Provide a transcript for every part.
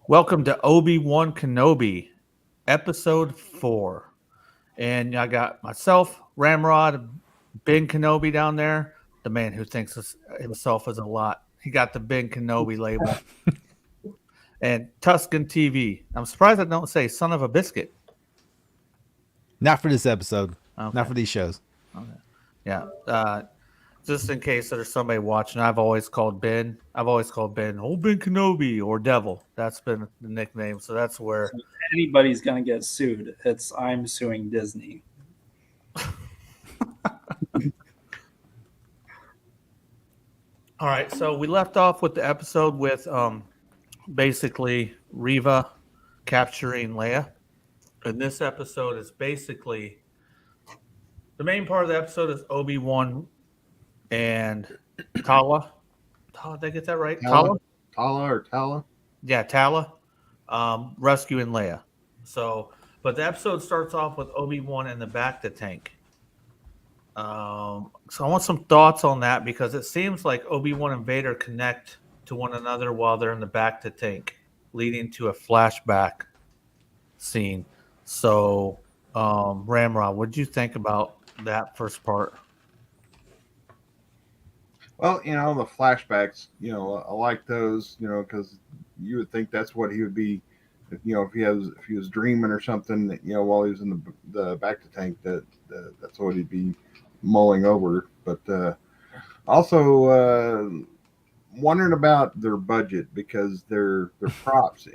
Welcome to Obi-Wan Kenobi, episode 4. And I got myself, Ramrod, Ben Kenobi down there, the man who thinks himself is a lot. He got the Ben Kenobi label. And Tusken TV. I'm surprised I don't say son of a biscuit. Not for this episode. Not Okay. for these shows. Okay. Yeah. Just in case there's somebody watching, I've always called Ben, old Ben Kenobi or Devil. That's been the nickname. So that's where. So if anybody's gonna get sued, it's I'm suing Disney. All right, so we left off with the episode with basically Riva capturing Leia. And this episode is basically the main part of the episode is Obi-Wan and Tala. Did I get that right? Tala, Tala? Tala or Tala. Yeah, Tala rescuing Leia. So, but the episode starts off with Obi-Wan in the back to tank. So I want some thoughts on that because it seems like Obi-Wan and Vader connect to one another while they're in the back to tank, leading to a flashback scene. So, Ramrod, what did you think about that first part? Well, the flashbacks, I like those, because you would think that's what he would be, if he was dreaming or something, while he was in the back to tank, that's what he'd be mulling over. But also wondering about their budget because their props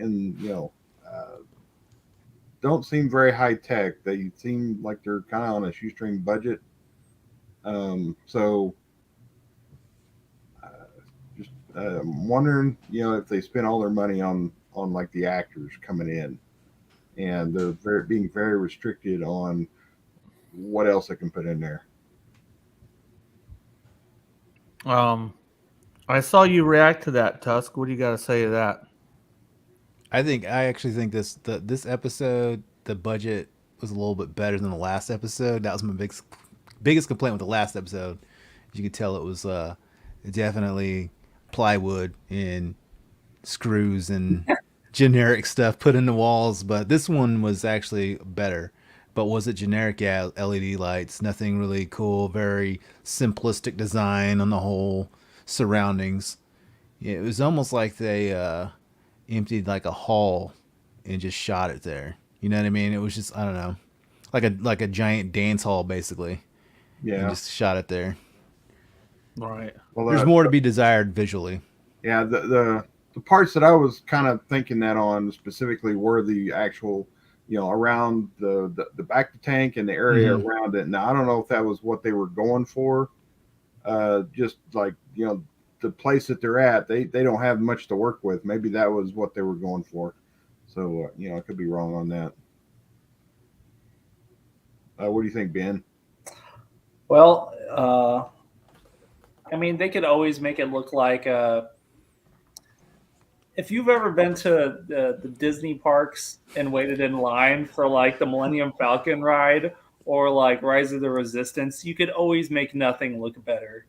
don't seem very high tech. They seem like they're kind of on a shoestring budget. So just wondering, if they spent all their money on like the actors coming in, and they're being very restricted on what else they can put in there. I saw you react to that, Tusk. What do you got to say to that? I actually think this episode the budget was a little bit better than the last episode. That was my biggest complaint with the last episode. As you could tell, it was definitely plywood and screws and generic stuff put in the walls. But this one was actually better. But was it generic? Yeah, LED lights, nothing really cool. Very simplistic design on the whole surroundings. Yeah, it was almost like they emptied like a hall and just shot it there. You know what I mean? It was just I don't know, like a giant dance hall basically, and Yeah. just shot it there. All right. Well, There's more to be desired visually. yeah. The parts that I was kind of thinking that on specifically were the actual, around the back to tank and the area around it. Now I don't know if that was what they were going for. Just like the place that they're at, they don't have much to work with. Maybe that was what they were going for. So I could be wrong on that. What do you think, Ben? Well, I mean, they could always make it look like if you've ever been to the Disney parks and waited in line for like the Millennium Falcon ride or like Rise of the Resistance, you could always make nothing look better,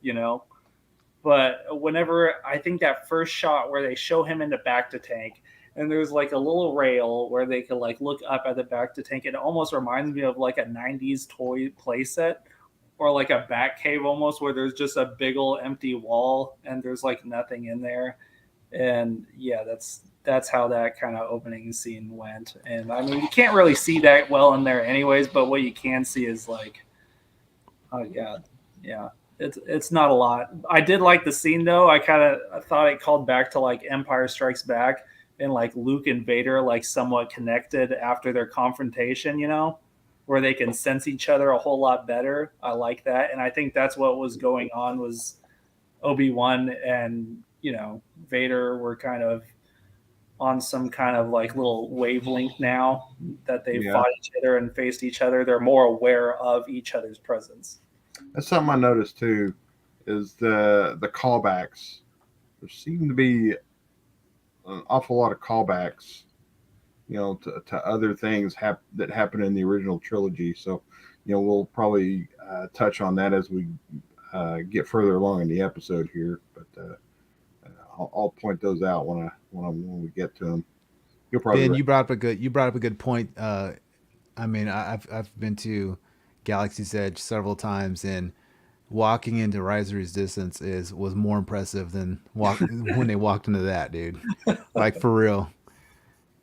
But whenever I think that first shot where they show him in the back to tank, and there's like a little rail where they could like look up at the back to tank, it almost reminds me of like a '90s toy playset or like a bat cave almost, where there's just a big old empty wall and there's like nothing in there. And yeah, that's how that kind of opening scene went. And I mean, you can't really see that well in there anyways, but what you can see is like, oh yeah, it's not a lot. I did like the scene though. I thought it called back to like Empire Strikes Back and like Luke and Vader like somewhat connected after their confrontation, where they can sense each other a whole lot better. I like that, and I think that's what was going on was Obi-Wan and Vader were kind of on some kind of like little wavelength now that they Yeah. fought each other and faced each other. They're more aware of each other's presence. That's something I noticed too, is the callbacks. There seem to be an awful lot of callbacks, to other things that happened in the original trilogy. So, we'll probably touch on that as we get further along in the episode here. But I'll point those out when we get to them. You'll probably. Ben, you brought up a good point. I mean, I've been to Galaxy's Edge several times, and walking into Rise of Resistance was more impressive than when they walked into that, dude. Like for real.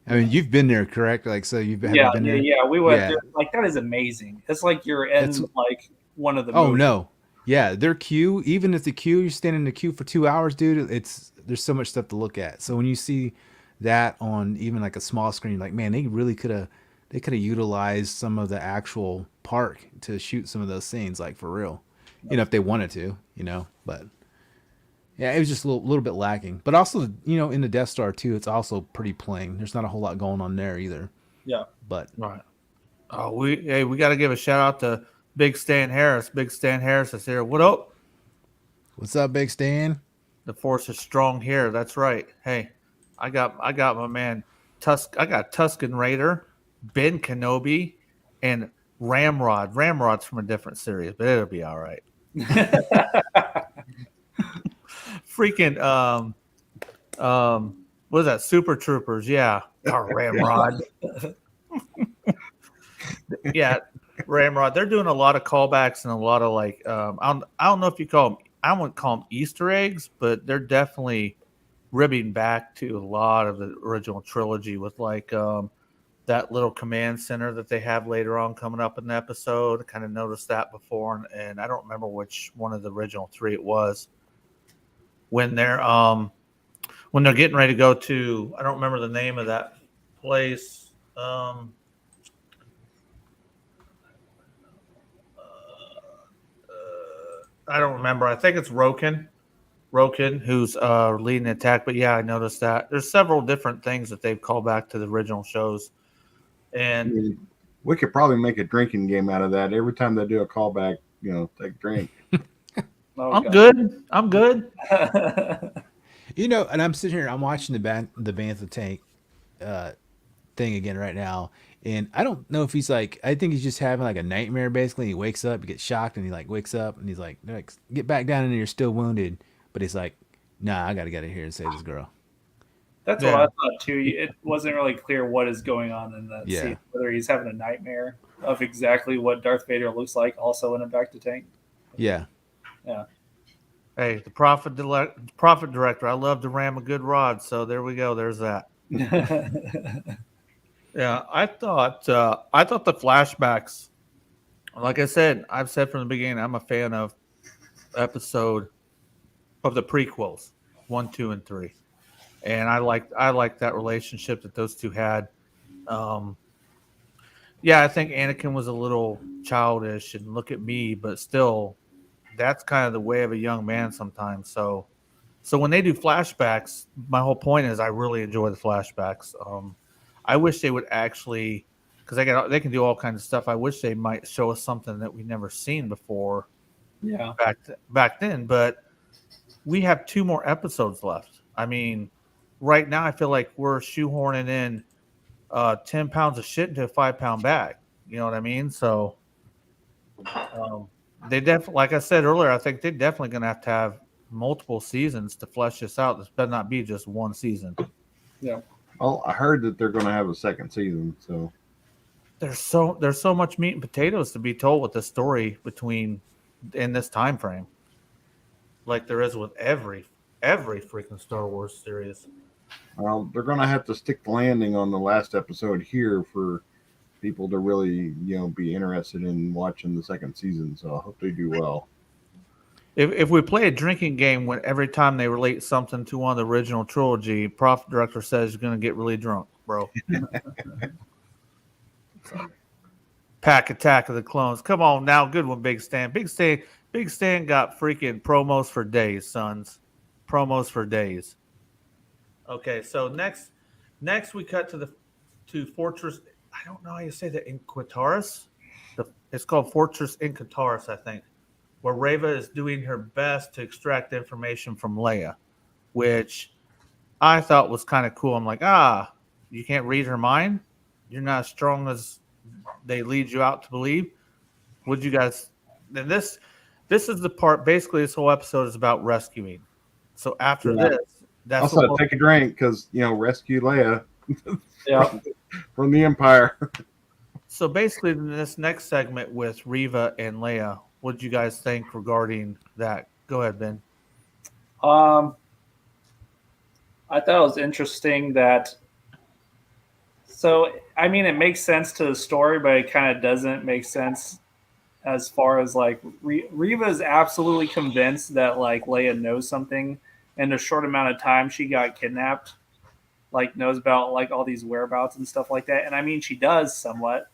I mean, you've been there, correct? Like, so have you been there? Yeah. We went Yeah. there. Like that is amazing. It's like you're in like one of the. Oh movies. no, yeah, their queue. Even if the queue, you're standing in the queue for 2 hours, dude. There's so much stuff to look at. So when you see that on even like a small screen, like man, they really could have utilized some of the actual park to shoot some of those scenes, like for real. You know, if they wanted to, you know, but yeah, it was just a little bit lacking. But also, you know, in the Death Star too, it's also pretty plain. There's not a whole lot going on there either. Yeah. But Right. Oh, we got to give a shout out to Big Stan Harris. Big Stan Harris is here. What up? what's up, Big Stan? The force is strong here. That's right. Hey, I got my man I got Tusken Raider, Ben Kenobi, and Ramrod. Ramrod's from a different series, but it'll be all right. Freaking what is that? Super Troopers, yeah. Or Ramrod. Yeah, Ramrod. They're doing a lot of callbacks and a lot of like I don't know if you call them, I wouldn't call them Easter eggs, but they're definitely ribbing back to a lot of the original trilogy with like that little command center that they have later on coming up in the episode. I kind of noticed that before, and I don't remember which one of the original three it was. When they're getting ready to go to, I don't remember the name of that place. I don't remember. I think it's Roken, who's leading the attack. But yeah, I noticed that there's several different things that they've called back to the original shows. And I mean, we could probably make a drinking game out of that. Every time they do a callback, you know, take a drink. Oh, I'm God. good. I'm good. You know, and I'm sitting here, I'm watching the Bantha Tank thing again right now, and I don't know if he's like, I think he's just having like a nightmare basically. He wakes up, he gets shocked, and he like wakes up, and he's like, get back down in there, you're still wounded. But he's like, nah, I gotta get in here and save this girl. That's Yeah. what I thought too. It wasn't really clear what is going on in that Yeah. scene. Whether he's having a nightmare of exactly what Darth Vader looks like, also in a back to tank. Yeah. Yeah. Hey, the prophet director. I love to ram a good rod. So there we go. There's that. Yeah, I thought the flashbacks. Like I said, I've said from the beginning, I'm a fan of the prequels, 1, 2, and 3, and I like that relationship that those two had. Yeah, I think Anakin was a little childish and look at me, but still, that's kind of the way of a young man sometimes. So when they do flashbacks, my whole point is I really enjoy the flashbacks. I wish they would actually, because they can do all kinds of stuff. I wish they might show us something that we've never seen before. Yeah. Back then, but we have 2 more episodes left. I mean, right now I feel like we're shoehorning in 10 pounds of shit into a 5-pound bag. You know what I mean? So they definitely, like I said earlier, I think they're definitely going to have multiple seasons to flesh this out. This better not be just one season. Yeah. Well, I heard that they're going to have a second season, so There's so much meat and potatoes to be told with the story in this time frame, like there is with every freaking Star Wars series. they're going to have to stick the landing on the last episode here for people to really, you know, be interested in watching the second season. So I hope they do well. If we play a drinking game when every time they relate something to one of the original trilogy, Prof director says you're going to get really drunk, bro. Pack Attack of the Clones. Come on now, good one, Big Stan. Big Stan got freaking promos for days, sons. Promos for days. Okay, so next we cut to Fortress. I don't know how you say that, in Quitaris. It's called Fortress in Quitaris, I think, where Reva is doing her best to extract information from Leia, which I thought was kind of cool. I'm like, you can't read her mind? You're not as strong as they lead you out to believe? Would you guys... Then this is the part, basically this whole episode is about rescuing. So after this, that's Also, take a drink because, you know, rescue Leia. Yeah. from the Empire. So basically, in this next segment with Riva and Leia, what did you guys think regarding that? Go ahead, Ben. Um, I thought it was interesting that. So, I mean, it makes sense to the story, but it kind of doesn't make sense as far as like Riva is absolutely convinced that like Leia knows something in a short amount of time she got kidnapped, like knows about like all these whereabouts and stuff like that. And I mean, she does somewhat.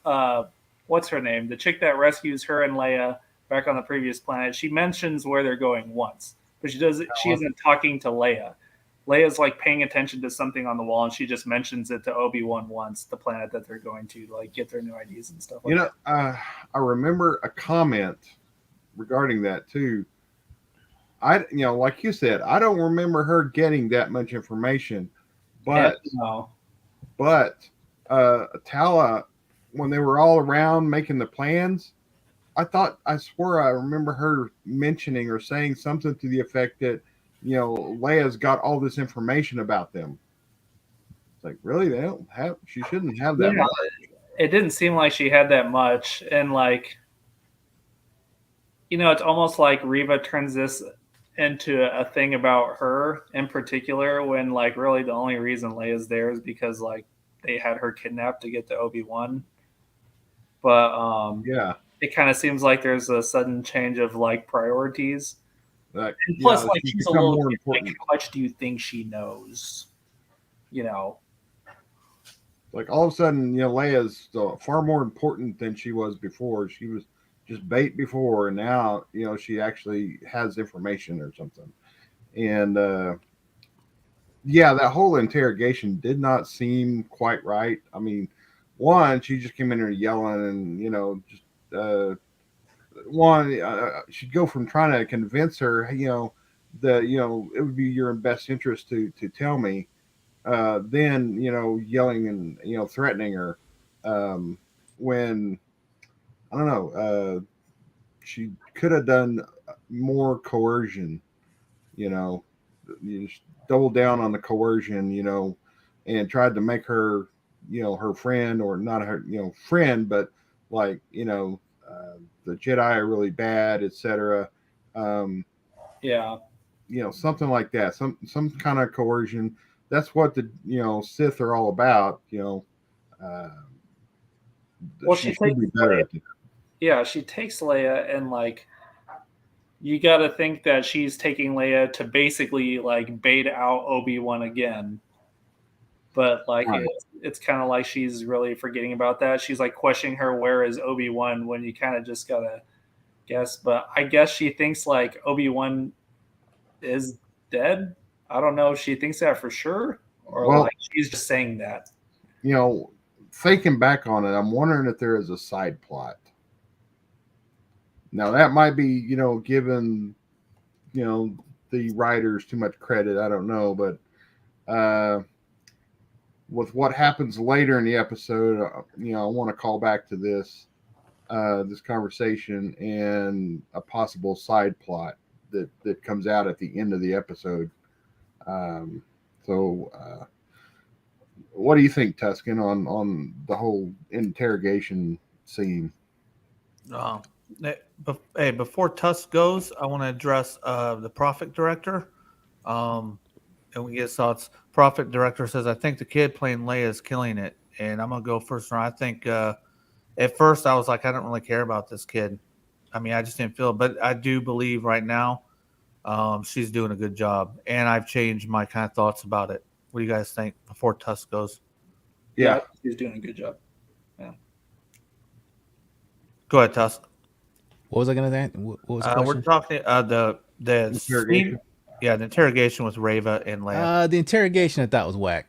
What's her name? The chick that rescues her and Leia back on the previous planet. She mentions where they're going once, but she isn't talking to Leia. Leia's like paying attention to something on the wall, and she just mentions it to Obi-Wan once, the planet that they're going to like get their new IDs and stuff like that. I remember a comment regarding that too. Like you said, I don't remember her getting that much information, but No. Tala, when they were all around making the plans, I swore I remember her mentioning or saying something to the effect that, Leia's got all this information about them. It's like, really? They don't have, she shouldn't have that much. It didn't seem like she had that much. And like, it's almost like Riva turns this into a thing about her in particular when like really the only reason Leia's there is because like they had her kidnapped to get to Obi-Wan. But Yeah. it kind of seems like there's a sudden change of like priorities. Like, And plus, yeah, like she's she's a become little more kid, like, important. how much do you think she knows? Like all of a sudden, Leia's far more important than she was before. She was just bait before, and now, she actually has information or something. And yeah, that whole interrogation did not seem quite right. I mean, one, she just came in there yelling, and just she'd go from trying to convince her, that it would be your best interest to tell me, then yelling and threatening her, when I don't know, she could have done more coercion. You just double down on the coercion, and tried to make her, her friend, or not her, friend, but like, the Jedi are really bad, etc. Yeah. Something like that, some kind of coercion. That's what the Sith are all about. Well, She she should takes be better Leia. at that. Yeah, she takes Leia, and like you got to think that she's taking Leia to basically like bait out Obi-Wan again. But like Right. it's kind of like she's really forgetting about that. She's like questioning her, where is Obi-Wan, when you kind of just gotta guess. But I guess she thinks like Obi-Wan is dead. I don't know if she thinks that for sure, or Well, like she's just saying that. Thinking back on it, I'm wondering if there is a side plot. Now that might be, giving, the writers too much credit. I don't know, but with what happens later in the episode, I want to call back to this conversation and a possible side plot that comes out at the end of the episode. So, what do you think, Tusken, on the whole interrogation scene? Hey, before Tusk goes, I want to address the Prophet Director. And we get thoughts. Prophet Director says, I think the kid playing Leia is killing it. And I'm going to go first round. I think at first I was like, I don't really care about this kid. I mean, I just didn't feel it. But I do believe right now she's doing a good job. And I've changed my kind of thoughts about it. What do you guys think before Tusk goes? Yeah, she's doing a good job. Yeah. Go ahead, Tusk. What was I going to say? What was the question? We're talking the Interrogation. scene, the interrogation with Reva and Leia. The interrogation I thought was whack.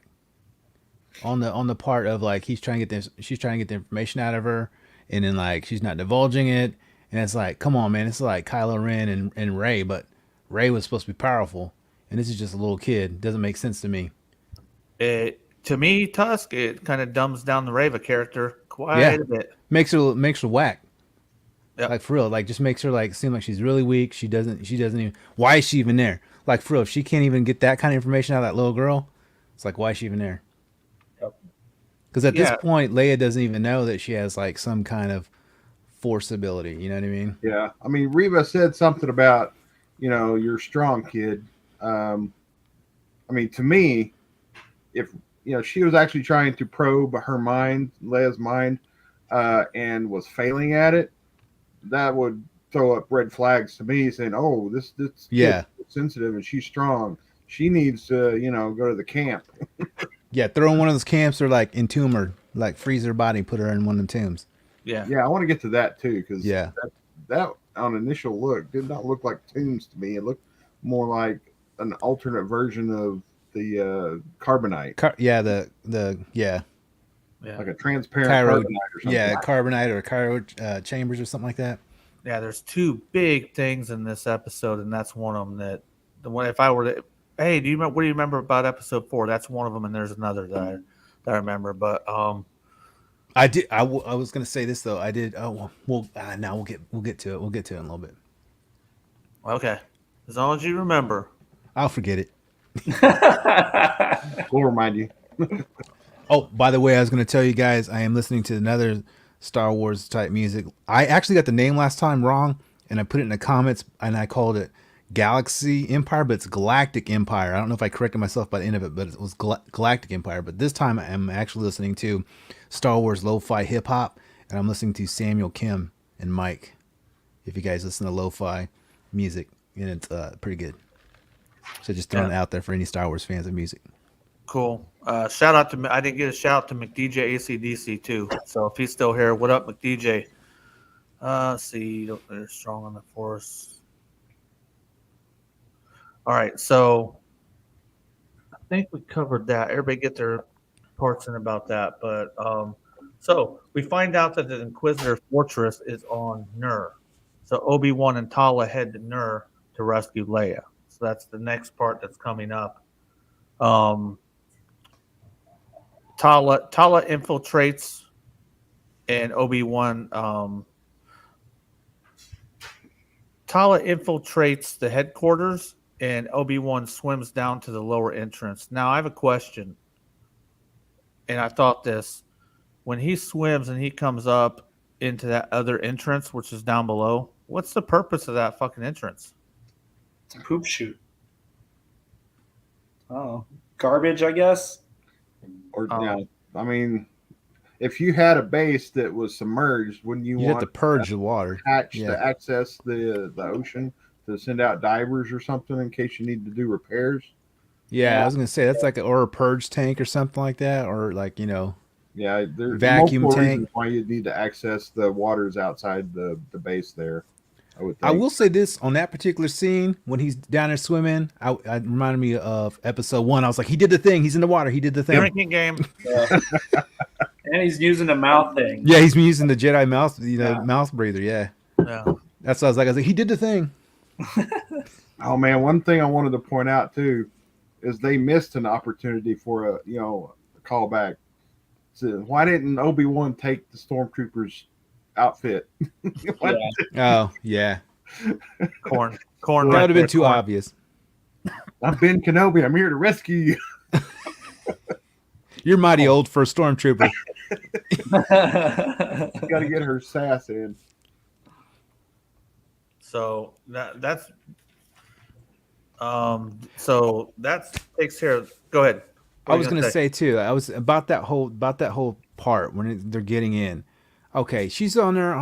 On the part of like she's trying to get the information out of her, and then like she's not divulging it, and it's like, come on, man, it's like Kylo Ren and Rey, but Rey was supposed to be powerful, and this is just a little kid. Doesn't make sense to me. To me, Tusk, it kind of dumbs down the Reva character quite a bit. Makes her whack. Yep. Like for real, like just makes her like seem like she's really weak. She doesn't even. Why is she even there? Like for real, if she can't even get that kind of information out of that little girl, it's like, why is she even there? Yep. Because at this Yeah. point, Leia doesn't even know that she has like some kind of force ability. You know what I mean? Yeah, I mean, Reva said something about, you're strong, kid. I mean, to me, if she was actually trying to probe her mind, Leia's mind, and was failing at it, that would throw up red flags to me, saying, "Oh, this Yeah. kid's sensitive and she's strong. She needs to, go to the camp." Yeah, throw in one of those camps or like entomb her, like freeze her body, put her in one of them tombs. Yeah. Yeah, I want to get to that too, because Yeah. that on initial look did not look like tombs to me. It looked more like an alternate version of the carbonite, Yeah, like a transparent Cairo, carbonite or something. yeah, carbonite or Cairo chambers or something like that. Yeah, there's two big things in this episode, and that's one of them. That the one, if I were to, hey, what do you remember about episode 4? That's one of them, and there's another that I remember. But I did. I was gonna say this though. I did. Oh well. Now we'll get to it. We'll get to it in a little bit. okay, as long as you remember. I'll forget it. We'll remind you. Oh, by the way, I was gonna tell you guys I am listening to another Star Wars type music. I actually got the name last time wrong, and I put it in the comments, and I called it Galaxy Empire, but it's Galactic Empire. I don't know if I corrected myself by the end of it, but it was Galactic Empire. But this time I'm actually listening to Star Wars lo-fi hip hop, and I'm listening to Samuel Kim and Mike. If you guys listen to lo-fi music, and it's pretty good. So just throwing it out there for any Star Wars fans of music. Cool. Shout out to I didn't get a shout out to McDJ ACDC too. So if he's still here, what up, McDJ? See, they're strong on the Force. All right, so I think we covered that. Everybody get their parts in about that, but so we find out that the Inquisitor Fortress is on Nur. So Obi-Wan and Tala head to Nur to rescue Leia. So that's the next part that's coming up. Tala infiltrates, and Obi-Wan Tala infiltrates the headquarters, and Obi-Wan swims down to the lower entrance. Now I have a question, and I thought this: when he swims and he comes up into that other entrance, which is down below, what's the purpose of that fucking entrance? It's a poop chute. Oh, garbage, I guess. Or I mean, if you had a base that was submerged, wouldn't you You want have to purge the water. hatch Yeah. to access the ocean to send out divers or something in case you need to do repairs? Yeah, I was gonna say that's like or a purge tank or something like that, or like Yeah, there's Vacuum multiple tank. reasons why you'd need to access the waters outside the base there. I would think. I will say this on that particular scene when he's down there swimming. I reminded me of episode 1. I was like, he did the thing. He's in the water. He did the thing. Drinking game. And he's using a mouth thing. Yeah, he's been using the Jedi mouth, Yeah. mouth breather. Yeah, Yeah. that's what I was like. I was like, he did the thing. Oh man, one thing I wanted to point out too is they missed an opportunity for a callback. So why didn't Obi-Wan take the stormtroopers outfit? What? Yeah. Oh yeah, Corn. that Right would have been there, too corn. obvious. I'm Ben Kenobi. I'm here to rescue you. You're mighty old for a stormtrooper. Got to get her sass in. So that's so that takes care of. Go ahead. What I were was you gonna say too. I was about that whole part when they're getting in. Okay, she's on her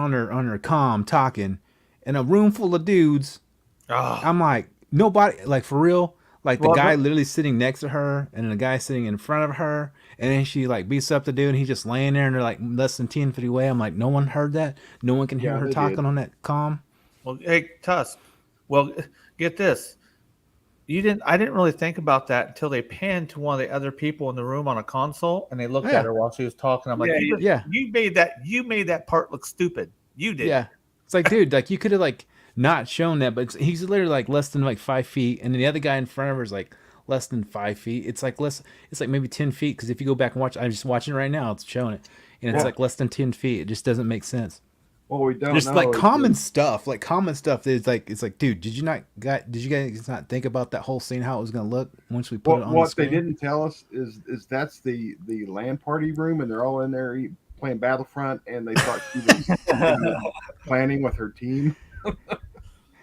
comm talking, in a room full of dudes. Ah, I'm like, nobody, like for real, like the Well, guy but- literally sitting next to her, and then the guy sitting in front of her, and then she like beats up the dude, and he's just laying there, and they're like less than 10 feet away. I'm like, no one heard that. No one can hear Yeah, her they talking did. on that comm. well, hey, Tusk. Well, get this. I didn't really think about that until they panned to one of the other people in the room on a console, and they looked Yeah. at her while she was talking. I'm like, Yeah, you made that part look stupid. You did. Yeah, it's like, dude, like you could have like not shown that, but he's literally like less than like 5 feet, and then the other guy in front of her is like less than 5 feet. It's like less. It's like maybe 10 feet because if you go back and watch, I'm just watching it right now. It's showing it, and it's Yeah. like less than 10 feet. It just doesn't make sense. Well, we don't Just know. like is common that- stuff, it's like, dude, did you guys not think about that whole scene, how it was gonna look once we put it on the What they screen? didn't tell us is that's the land party room, and they're all in there playing Battlefront, and they thought she was planning with her team.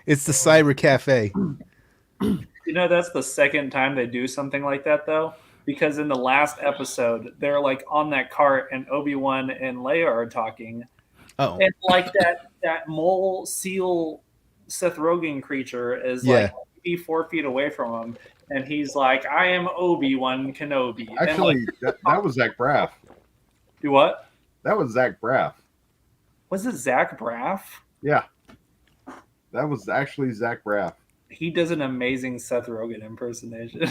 It's the cyber cafe. You know, that's the second time they do something like that, though, because in the last episode, they're like on that cart, and Obi-Wan and Leia are talking, Oh, and like that mole seal Seth Rogen creature is yeah. like maybe 4 feet away from him, and he's like, "I am Obi-Wan Kenobi." And Actually, that was Zach Braff. do what? That was Zach Braff. Was it Zach Braff? Yeah, that was actually Zach Braff. He does an amazing Seth Rogen impersonation.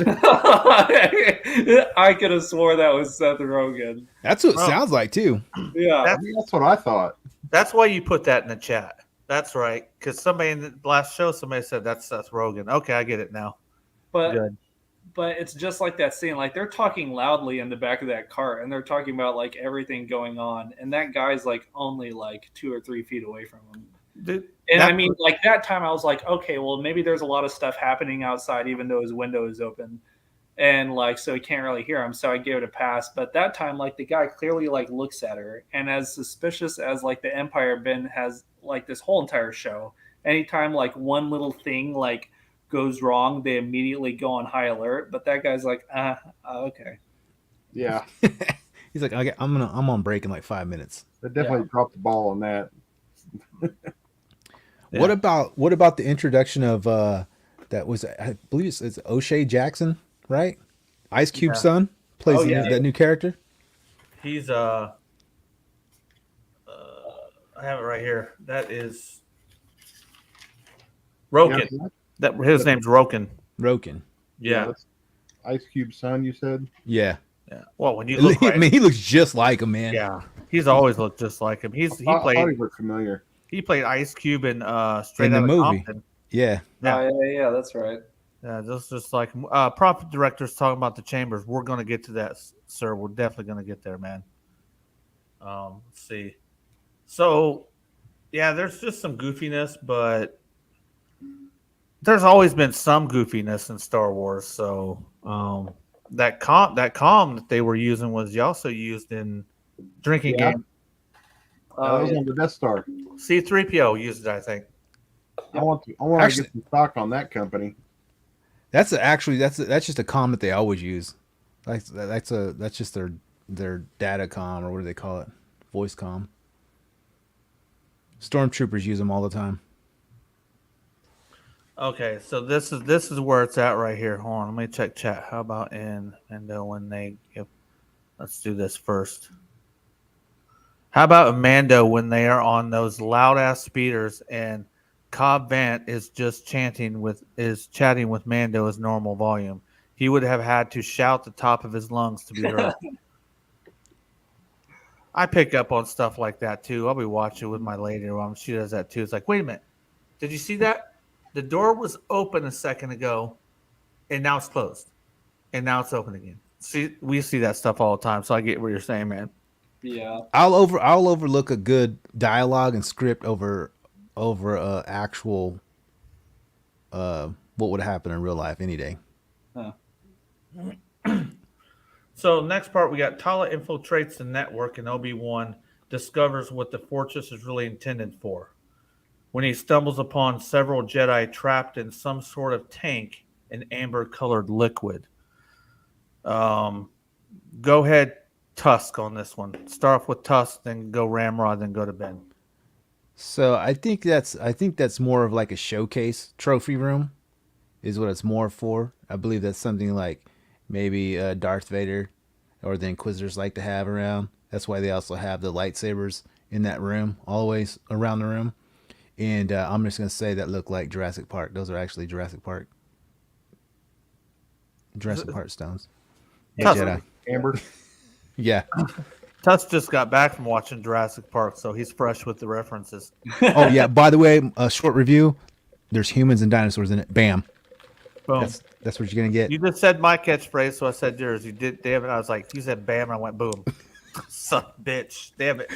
I could have swore that was Seth Rogen. That's what it Well, sounds like too. Yeah. That's what I thought. That's why you put that in the chat. That's right. Because somebody in the last show, somebody said that's Seth Rogen. Okay, I get it now. But Good. but it's just like that scene. Like they're talking loudly in the back of that cart, and they're talking about like everything going on, and that guy's like only like 2 or 3 feet away from him. Dude, And that- I mean, like that time, I was like, okay, well, maybe there's a lot of stuff happening outside, even though his window is open, and like, so he can't really hear him. So I gave it a pass. But that time, like, the guy clearly like looks at her, and as suspicious as like the Empire been has like this whole entire show, anytime like one little thing like goes wrong, they immediately go on high alert. But that guy's like, okay. Yeah, He's like, I'm on break in like 5 minutes. they definitely dropped the ball on that. Yeah. What about the introduction of that was, I believe it's O'Shea Jackson, right? Ice Cube's Yeah. son plays Oh, yeah. that new character. He's I have it right here. That is Roken. Yeah, That his name's Roken. Roken. Yeah. that's Ice Cube's son, you said? Yeah. Yeah. Well, when you look I right, mean, he looks just like him, man. yeah, he's always looked just like him. He I thought he played looked familiar. Ice Cube in Straight In the Outta movie. Compton. Yeah. Yeah. Yeah, that's right. Yeah, just like prop directors talking about the chambers. We're going to get to that, sir. We're definitely going to get there, man. Let's see. So, yeah, there's just some goofiness, but there's always been some goofiness in Star Wars. So, that calm that they were using was also used in drinking Yeah. game. That was on the Death Star. C-3PO used it, I think. I want to Actually- get some stock on that company. That's just a comm that they always use. That's just their data comm, or what do they call it? Voice comm. Stormtroopers use them all the time. Okay, so this is where it's at right here. Hold on, let me check chat. How about in Mando when they give? Let's do this first. How about Mando when they are on those loud ass speeders and Cobb Vanth is just chatting with Mando as normal volume? He would have had to shout the top of his lungs to be heard. I pick up on stuff like that too. I'll be watching with my lady while she does that too. It's like, wait a minute, did you see that? The door was open a second ago, and now it's closed, and now it's open again. See, we see that stuff all the time. So I get what you're saying, man. Yeah. I'll overlook a good dialogue and script over actual what would happen in real life any day. So next part, we got Tala infiltrates the network, and Obi-Wan discovers what the Fortress is really intended for. When he stumbles upon several Jedi trapped in some sort of tank in amber-colored liquid. Go ahead, Tusk, on this one. Start off with Tusk, then go Ramrod, then go to Ben. So I think that's more of like a showcase trophy room, is what it's more for. I believe that's something like maybe Darth Vader or the Inquisitors like to have around. That's why they also have the lightsabers in that room, always around the room. And I'm just gonna say that look like Jurassic Park. Those are actually Jurassic Park stones. Tusk. Jedi. Amber. Yeah. Tusk just got back from watching Jurassic Park, so he's fresh with the references. Oh yeah. By the way, a short review. There's humans and dinosaurs in it. Bam. Boom. That's what you're gonna get. You just said my catchphrase, so I said yours. You did, damn it. I was like, you said bam, and I went boom. Son of a bitch. Damn it.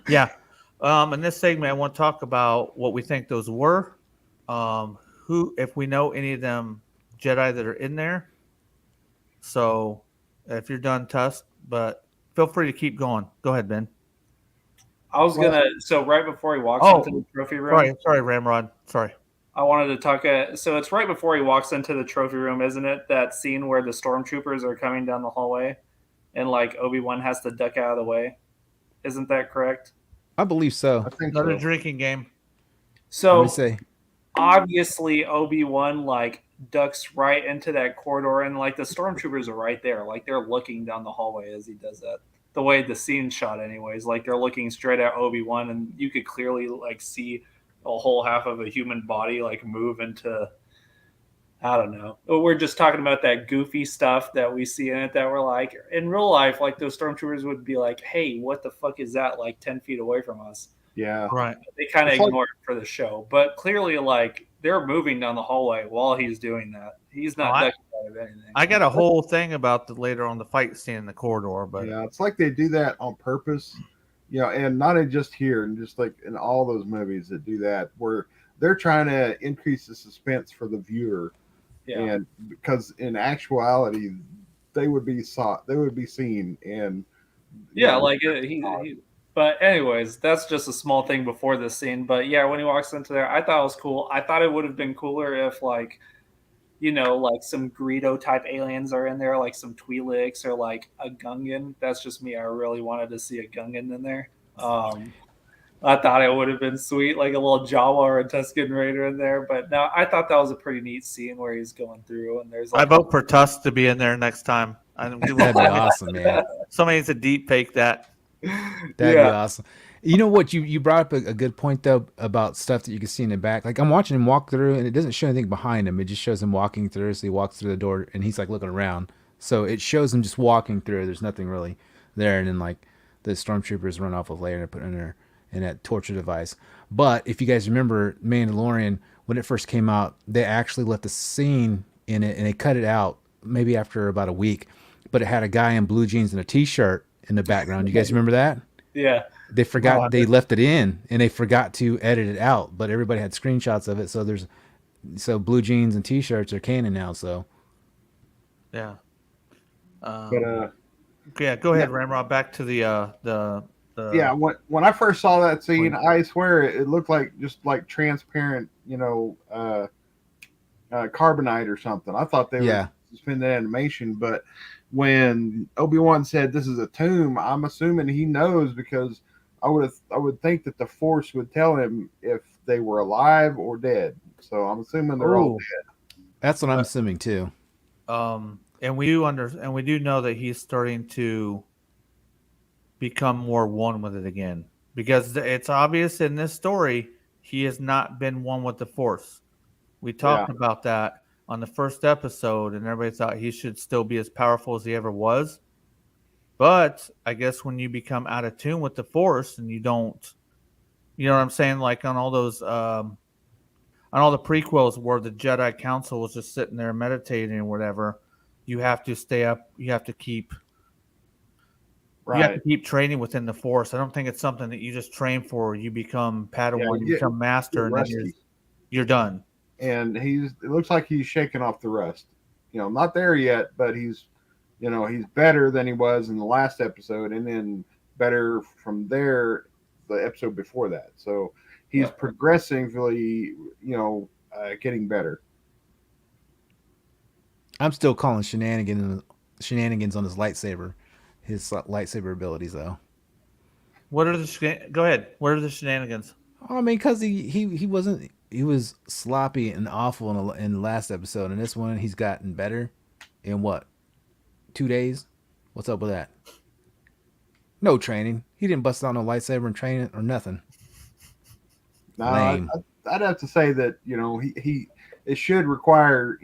Yeah. In this segment, I want to talk about what we think those were. Who, if we know any of them Jedi that are in there. So, if you're done, Tusk, but feel free to keep going. Go ahead, Ben. I was gonna. So right before he walks into the trophy room, Sorry, Ramrod. Sorry. I wanted to talk. So it's right before he walks into the trophy room, isn't it? That scene where the stormtroopers are coming down the hallway, and like Obi-Wan has to duck out of the way. Isn't that correct? I believe so. I think Another so. drinking game. Let me So say. obviously Obi-Wan like ducks right into that corridor, and like the stormtroopers are right there, like they're looking down the hallway as he does that. The way the scene's shot, anyways, like they're looking straight at Obi-Wan, and you could clearly like see a whole half of a human body like move into. I don't know. We're just talking about that goofy stuff that we see in it that we're like in real life, like those stormtroopers would be like, "Hey, what the fuck is that?" Like 10 feet away from us. Yeah. Right. They kind of It's like- ignore it for the show, but clearly, like they're moving down the hallway while he's doing that. He's not ducking out of anything. I got a whole thing about the later on the fight scene in the corridor, but Yeah, it's like they do that on purpose, and not in just here, and just like in all those movies that do that, where they're trying to increase the suspense for the viewer, Yeah. and because in actuality, they would be seen, and Yeah, like he. But anyways, that's just a small thing before this scene. But yeah, when he walks into there, I thought it was cool. I thought it would have been cooler if like, like some Greedo type aliens are in there, like some Twi'leks or like a Gungan. That's just me. I really wanted to see a Gungan in there. I thought it would have been sweet, like a little Jawa or a Tusken Raider in there. But no, I thought that was a pretty neat scene where he's going through and there's I like vote for Tusk to be in there next time. That'd be awesome, man. Somebody needs to deep fake that. That'd be awesome. You know what? You brought up a good point though about stuff that you can see in the back. Like I'm watching him walk through, and it doesn't show anything behind him. It just shows him walking through. So he walks through the door, and he's like looking around. So it shows him just walking through. There's nothing really there, and then like the stormtroopers run off with Leia and put in her in that torture device. But if you guys remember Mandalorian when it first came out, they actually left a scene in it, and they cut it out maybe after about a week. But it had a guy in blue jeans and a t-shirt in the background. You guys remember that? Yeah. They forgot they left it in, and they forgot to edit it out. But everybody had screenshots of it, so blue jeans and t-shirts are canon now. So Yeah. but Yeah. Go ahead, Ramrod. Back to the. yeah, when I first saw that scene, I swear it looked like just like transparent, carbonite or something. I thought they were suspended animation, but when Obi-Wan said this is a tomb, I'm assuming he knows, because I would think that the Force would tell him if they were alive or dead. So I'm assuming they're all dead. that's what I'm assuming too. And we do know that he's starting to become more one with it again, because it's obvious in this story he has not been one with the Force. We talked about that on the first episode, and everybody thought he should still be as powerful as he ever was. But I guess when you become out of tune with the Force and you don't, you know what I'm saying? Like on all those, on all the prequels where the Jedi Council was just sitting there meditating or whatever, you have to stay up. You have to keep, you have to keep training within the Force. I don't think it's something that you just train for. You become Padawan, you become Master, and then you're done. And it looks like he's shaking off the rust. Not there yet, but he's better than he was in the last episode, and then better from there, the episode before that. So he's progressively, getting better. I'm still calling shenanigans on his lightsaber abilities though. What are the go ahead? What are the shenanigans? Oh, I mean, because he was sloppy and awful in the last episode, and this one he's gotten better in what, 2 days? What's up with that? No training. He didn't bust out no lightsaber and train it or nothing. No, I'd have to say that it should require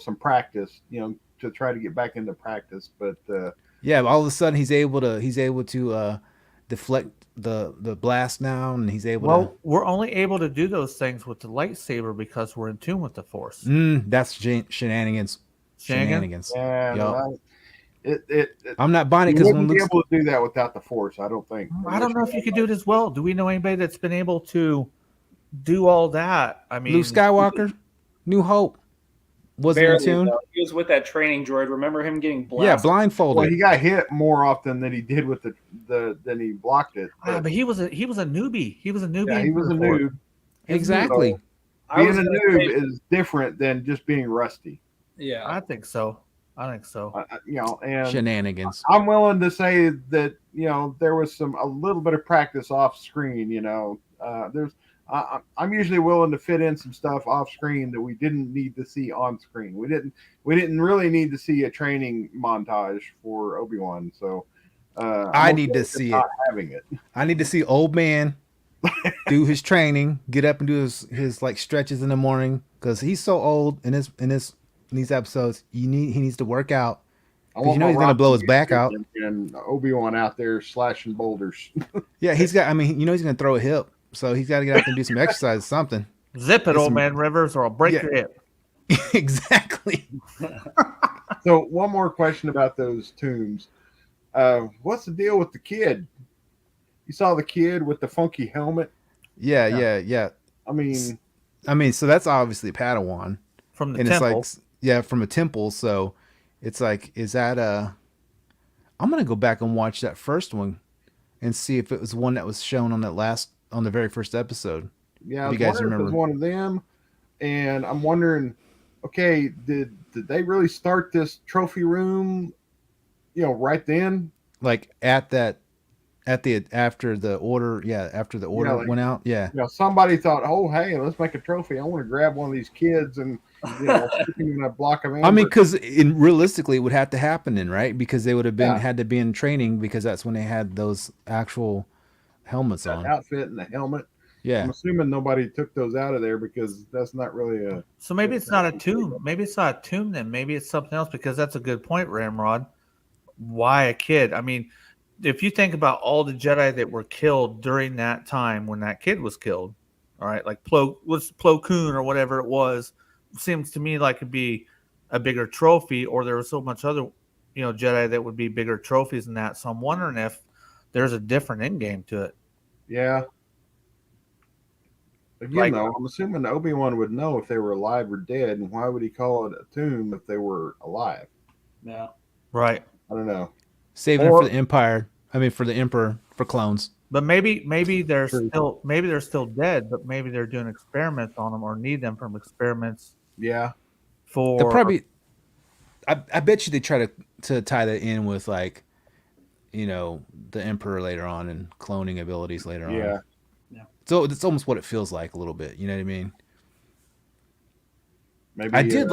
some practice to try to get back into practice, but all of a sudden he's able to deflect the blast now, and he's able to. We're only able to do those things with the lightsaber because we're in tune with the Force. That's shenanigans. Shenanigans. Yeah, I'm not buying it You because wouldn't when be Luke's able to do that without the Force. I don't think. I don't know if you could do it as well. Do we know anybody that's been able to do all that? I mean, Luke Skywalker, New Hope, wasn't in Barely tune. though. He was with that training droid. Remember him getting Yeah, blasted? Well, blindfolded. he got hit more often than he did with the than he blocked it. but he was a newbie. He was a newbie. Yeah, he into was the a Force. noob. Exactly. So, I being was a gonna noob say- is different than just being rusty. yeah. I think so. And Shenanigans. I'm willing to say that there was a little bit of practice off screen. I'm usually willing to fit in some stuff off screen that we didn't need to see on screen. We didn't really need to see a training montage for Obi-Wan. So I need to see it. Having it. I need to see old man do his training, get up and do his like stretches in the morning because he's so old in these episodes. He needs to work out. I You know he's gonna blow his back out. And Obi-Wan out there slashing boulders. Yeah, he's got. I mean, he's gonna throw a hip, so he's got to get out there and do some exercise, something. Zip it, Get old some- man Rivers, or I'll break your hip. Exactly. So one more question about those tombs. What's the deal with the kid? You saw the kid with the funky helmet. Yeah. I mean, So that's obviously Padawan, From the and temple. it's like from a temple. So it's like, is that I'm gonna go back and watch that first one and see if it was one that was shown on the very first episode. yeah, I You was guys wondering if it was remember? one of them. And I'm wondering, okay, did they really start this trophy room? Right then. Like after the order, like- went out. Yeah. Somebody thought, oh, hey, let's make a trophy. I want to grab one of these kids and stick him in a block of amber. I mean, because realistically, it would have to happen then, right? Because they would have Yeah. had to be in training because that's when they had those actual helmets that on. outfit and the helmet. Yeah. I'm assuming nobody took those out of there because that's not really a. So maybe it's not a tomb. Maybe it's not a tomb then. Maybe it's something else because that's a good point, Ramrod. Why a kid? I mean, if you think about all the Jedi that were killed during that time when that kid was killed, all right, like Plo Koon or whatever it was, seems to me like it'd be a bigger trophy, or there was so much other, Jedi that would be bigger trophies than that. So I'm wondering if there's a different end game to it. Yeah. Again, though, I'm assuming Obi-Wan would know if they were alive or dead, and why would he call it a tomb if they were alive? Yeah. Right. I don't know. Saving it for the Empire. I mean, for the Emperor, for clones. But maybe they're still dead, but maybe they're doing experiments on them or need them from experiments Yeah. for They'll probably. I bet you they try to tie that in with like, the Emperor later on and cloning abilities later on. Yeah. So it's almost what it feels like a little bit. You know what I mean? Maybe I did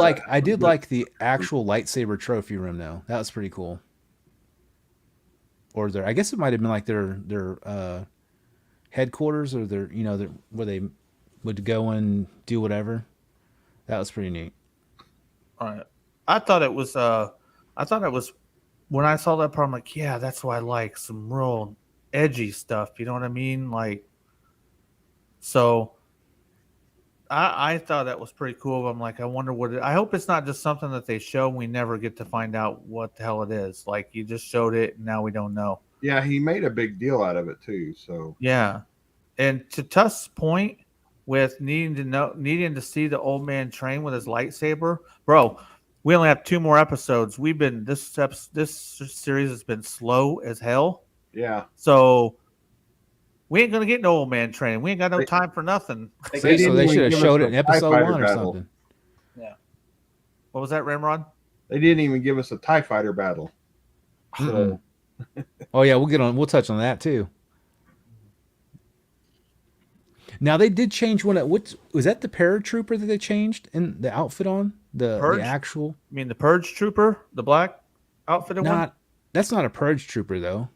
like the actual lightsaber trophy room though. That was pretty cool. Or I guess it might have been like their headquarters or their where they would go and do whatever. That was pretty neat. All right. I thought it was when I saw that part, I'm like, yeah, that's what I like. Some real edgy stuff. You know what I mean? Like, so I thought that was pretty cool. I'm like, I wonder I hope it's not just something that they show and we never get to find out what the hell it is. Like, you just showed it and now we don't know. Yeah, he made a big deal out of it too. So Yeah. And to Tusk's point with needing to see the old man train with his lightsaber, bro, we only have 2 more episodes. This series has been slow as hell. yeah, So we ain't gonna get no old man training. We ain't got no time for nothing. So they should have even showed give it in us a TIE episode fighter 1 or battle. something. What was that, Ramrod? they didn't even give us a TIE fighter battle. Mm-mm. Oh yeah, we'll touch on that too. Now they did change one. What was that? The paratrooper that they changed in the outfit on the Purge? actual. You mean the Purge Trooper, the black outfitted one? That's not a purge trooper though.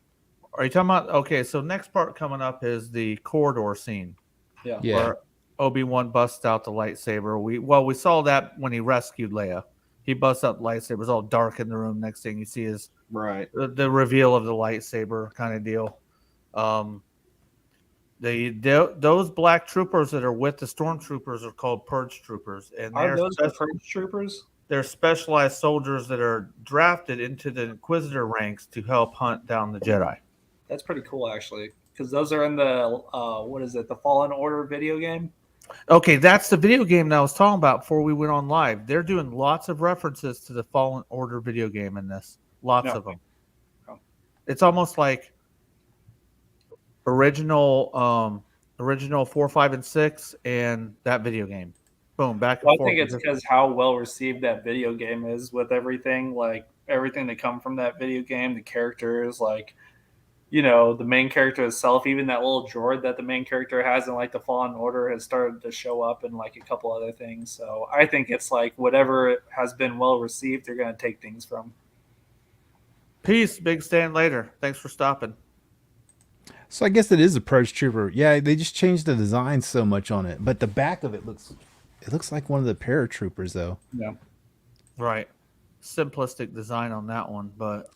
Are you talking about? Okay, so next part coming up is the corridor scene. Yeah. Yeah. Where Obi-Wan busts out the lightsaber. We saw that when he rescued Leia. He busts out the lightsaber. It was all dark in the room. Next thing you see is Right. the reveal of the lightsaber kind of deal. Those black troopers that are with the stormtroopers are called purge troopers, and Are they're those the Purge troopers? they're specialized soldiers that are drafted into the Inquisitor ranks to help hunt down the Jedi. That's pretty cool, actually, because those are in the what is it, the Fallen Order video game? Okay, that's the video game that I was talking about before we went on live. They're doing lots of references to the Fallen Order video game in this. Lots of them. Oh. It's almost like original 4, 5, and 6 and that video game. Boom, back and Well, I forth. think it's because how well received that video game is with everything, like everything that come from that video game, the characters, like, you know, the main character itself, even that little droid that the main character has in like the Fallen Order has started to show up in like a couple other things. So I think it's like whatever has been well received, they're going to take things from. Peace, Big Stan later. Thanks for stopping. So I guess it is a Purge Trooper. Yeah, they just changed the design so much on it, but the back of it looks like one of the paratroopers though. Yeah. Right. Simplistic design on that one, but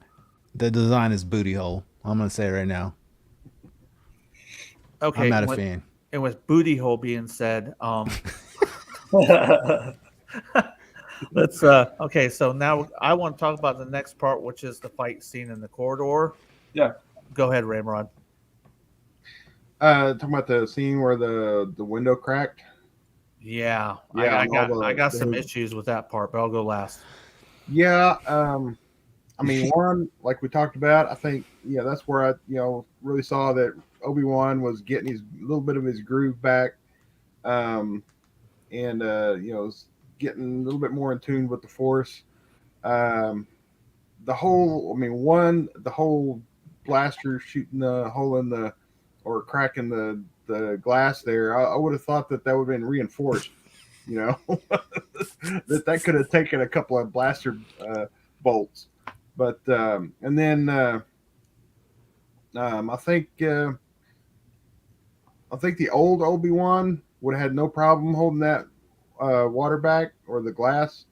The design is booty hole. I'm gonna say it right now. okay. I'm not a fan. And with booty hole being said, let's okay, so now I want to talk about the next part, which is the fight scene in the corridor. Yeah. Go ahead, Ramrod. Talking about the scene where the window cracked. Yeah, Yeah, I got some issues with that part, but I'll go last. Yeah, I mean, one, like we talked about, I think, that's where I, really saw that Obi-Wan was getting his little bit of his groove back, and was getting a little bit more in tune with the Force. The whole blaster shooting the hole in the, or cracking the glass there, I would have thought that would have been reinforced, that could have taken a couple of blaster bolts. But and then I think the old Obi-Wan would have had no problem holding that water back or the glass,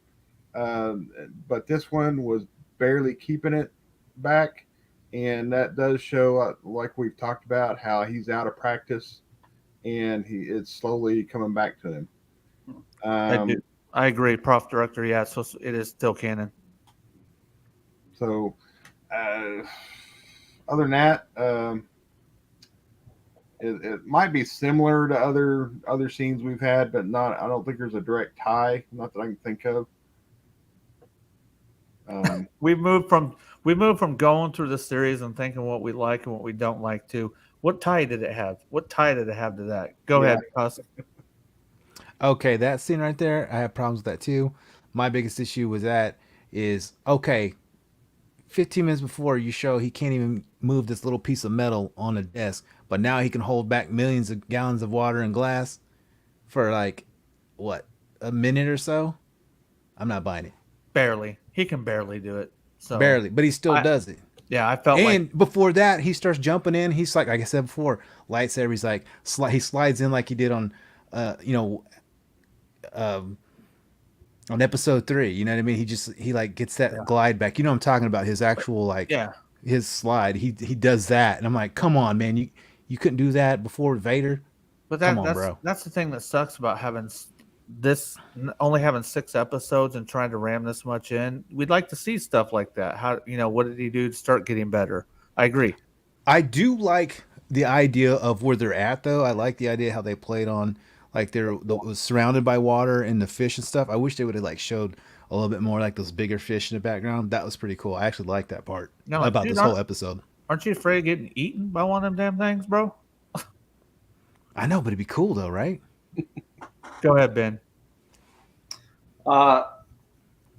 but this one was barely keeping it back, and that does show, like we've talked about, how he's out of practice, and it's slowly coming back to him. I agree, Prof. Director. Yeah, so it is still canon. So, other than that, it might be similar to other scenes we've had, but not. I don't think there's a direct tie. Not that I can think of. We moved from going through the series and thinking what we like and what we don't like to. What tie did it have? What tie did it have to that? Go ahead, Cuss. Okay, that scene right there, I have problems with that too. My biggest issue with that is, okay, 15 minutes before you show he can't even move this little piece of metal on a desk, but now he can hold back millions of gallons of water and glass for like, what, a minute or so? I'm not buying it. Barely. He can barely do it. So Barely, but he still does it. Yeah, I felt and before that, he starts jumping in. He's like I said before, lightsaber. He's like, he slides in like he did on, on episode 3. You know what I mean? He like gets that glide back. You know what I'm talking about? His actual his slide. He does that, and I'm like, come on, man, you couldn't do that before Vader. But come on, bro. That's the thing that sucks about only having 6 episodes and trying to ram this much in. We'd like to see stuff like that. How, what did he do to start getting better? I agree. I do like the idea of where they're at, though. I like the idea how they played on, like was surrounded by water and the fish and stuff. I wish they would have like showed a little bit more like those bigger fish in the background. That was pretty cool. I actually like that part about this whole episode. Aren't you afraid of getting eaten by one of them damn things, bro? I know, but it'd be cool though, right? Go ahead, Ben.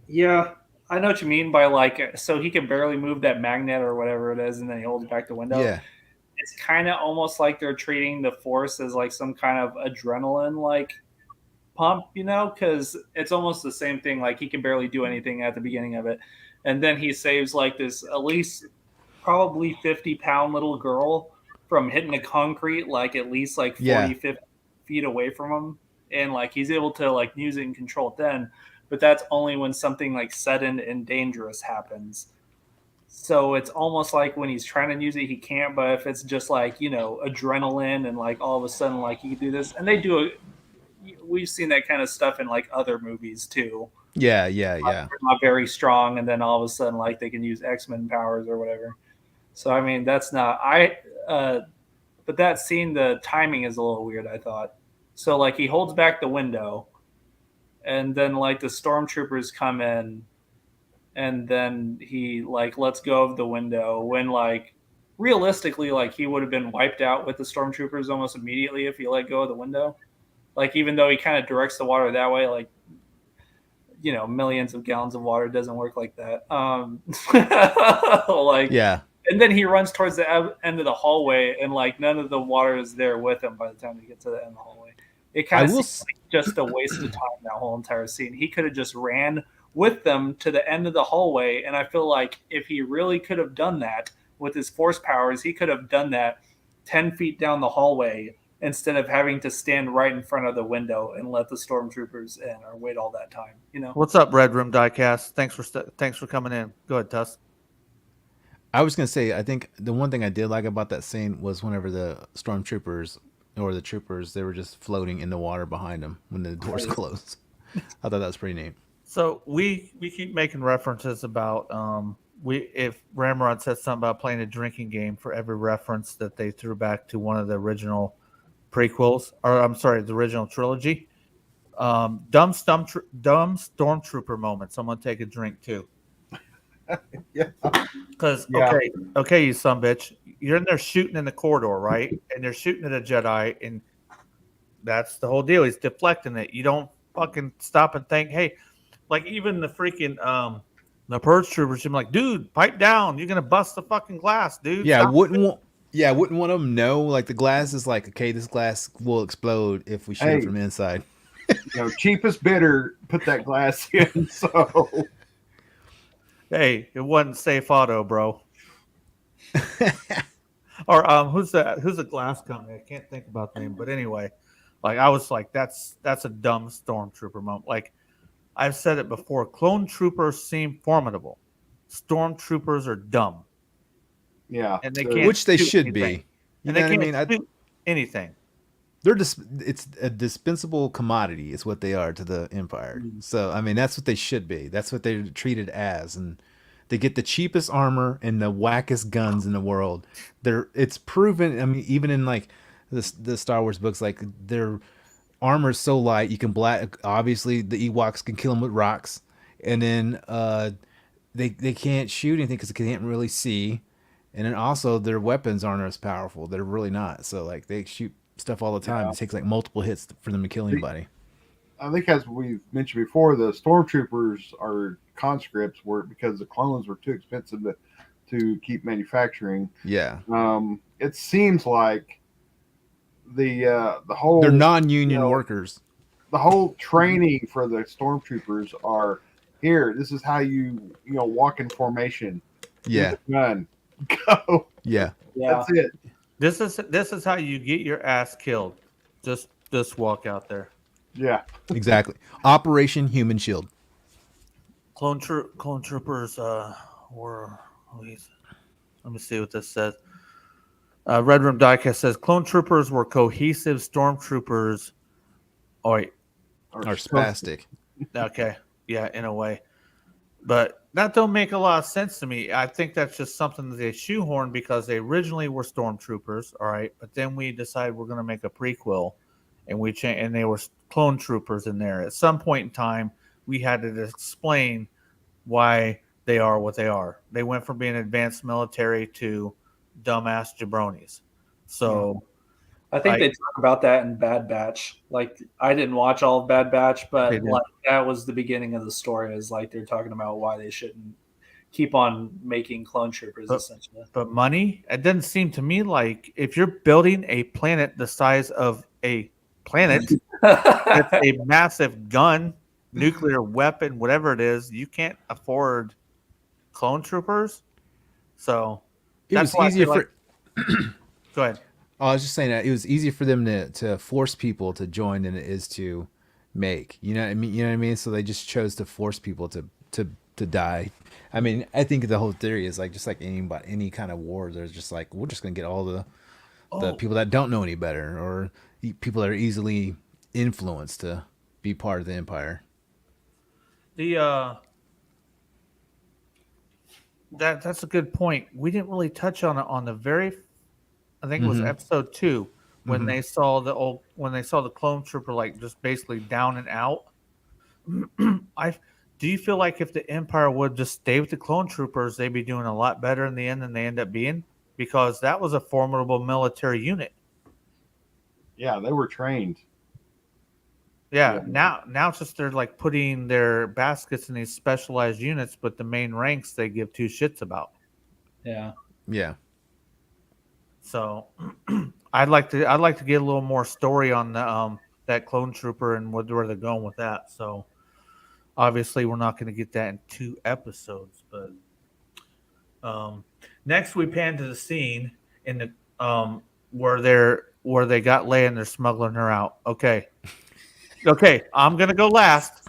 Yeah, I know what you mean by like, so he can barely move that magnet or whatever it is, and then he holds back the window. Yeah. It's kind of almost like they're treating the Force as like some kind of adrenaline like pump, because it's almost the same thing. Like he can barely do anything at the beginning of it, and then he saves like this at least probably 50-pound little girl from hitting the concrete like at least like 50 feet away from him, and like he's able to like use it and control it then. But that's only when something like sudden and dangerous happens. So it's almost like when he's trying to use it, he can't. But if it's just like, adrenaline and like all of a sudden, like he can do this, and they do it. We've seen that kind of stuff in like other movies too. Yeah. They're not very strong, and then all of a sudden, like they can use X-Men powers or whatever. So I mean, that's not but that scene, the timing is a little weird. I thought so. Like he holds back the window, and then like the stormtroopers come in, and then he like lets go of the window when like realistically like he would have been wiped out with the stormtroopers almost immediately if he let go of the window. Like even though he kind of directs the water that way, like millions of gallons of water doesn't work like that. Like Yeah. and then he runs towards the end of the hallway, and like none of the water is there with him by the time he gets to the end of the hallway. It kind of seems like just a waste of time, that whole entire scene. He could have just ran with them to the end of the hallway, and I feel like if he really could have done that with his force powers, he could have done that 10 feet down the hallway instead of having to stand right in front of the window and let the stormtroopers in or wait all that time. What's up, Red Room Diecast? Thanks for coming in. Go ahead, Tusk. I was gonna say, I think the one thing I did like about that scene was whenever the stormtroopers or the troopers, they were just floating in the water behind them when the doors closed. I thought that was pretty neat. So we keep making references about if Ramrod said something about playing a drinking game for every reference that they threw back to one of the original prequels, or I'm sorry, the original trilogy. Dumb stormtrooper moment. Someone take a drink too. Yeah. Because okay, you son bitch, you're in there shooting in the corridor, right? And they're shooting at a Jedi, and that's the whole deal. He's deflecting it. You don't fucking stop and think, hey, like even the freaking the purge troopers, I'm like, dude, pipe down. You're gonna bust the fucking glass, dude. Yeah, Stop. I wouldn't want them to know. Like the glass is like, okay, this glass will explode if we shoot it from inside. Cheapest bidder put that glass in. So Hey, it wasn't safe auto, bro. Or who's the glass company? I can't think about the name, but anyway, like I was like, that's a dumb stormtrooper moment. Like I've said it before, clone troopers seem formidable. Stormtroopers are dumb. yeah, And they can't, which they shoot should anything. be. And they can't shoot anything. They're it's a dispensable commodity is what they are to the Empire. So I mean that's what they should be. That's what they're treated as, and they get the cheapest armor and the wackest guns in the world. It's proven. I mean, even in like the Star Wars books, like their armor is so light you can obviously the Ewoks can kill them with rocks, and then they can't shoot anything because they can't really see, and then also their weapons aren't as powerful. They're really not. So like they shoot stuff all the time. It takes like multiple hits for them to kill anybody. I think as we've mentioned before, the stormtroopers are conscripts because the clones were too expensive to keep manufacturing. Yeah. It seems like the whole they're non-union workers. The whole training for the stormtroopers are here. This is how you walk in formation. Yeah. Gun. Go. Yeah. That's it. This is how you get your ass killed. Just walk out there. Yeah. Exactly. Operation Human Shield. Clone troopers were. Let me see what this says. Red Room Diecast says clone troopers were cohesive stormtroopers. Oh wait, are spastic. Okay, yeah, in a way, but that don't make a lot of sense to me. I think that's just something that they shoehorned because they originally were stormtroopers, all right, but then we decided we're going to make a prequel, and and they were clone troopers in there. At some point in time, we had to explain why they are what they are. They went from being advanced military to dumbass jabronis. So I think they talk about that in Bad Batch. Like I didn't watch all of Bad Batch, but like that was the beginning of the story. Is like they're talking about why they shouldn't keep on making clone troopers essentially. But money, it doesn't seem to me like if you're building a planet the size of a planet with a massive gun, nuclear weapon, whatever it is, you can't afford clone troopers. So it was easier for. Go ahead. I was just saying that it was easier for them to force people to join than it is to make. You know what I mean? You know what I mean? So they just chose to force people to die. I mean, I think the whole theory is like just like any kind of war. There's just like we're just gonna get all the people that don't know any better or people that are easily influenced to be part of the Empire. The that's a good point. We didn't really touch on it on the very, I think it was episode 2 when they saw when they saw the clone trooper like just basically down and out. I do you feel like if the Empire would just stay with the clone troopers, they'd be doing a lot better in the end than they end up being? Because that was a formidable military unit. Yeah, they were trained. Yeah, now it's just they're like putting their baskets in these specialized units, but the main ranks they give two shits about. Yeah. Yeah. So I'd like to get a little more story on the that clone trooper and where they're going with that. So obviously we're not going to get that in 2 episodes, but next we pan to the scene in the where they got Leia and they're smuggling her out. Okay, I'm gonna go last.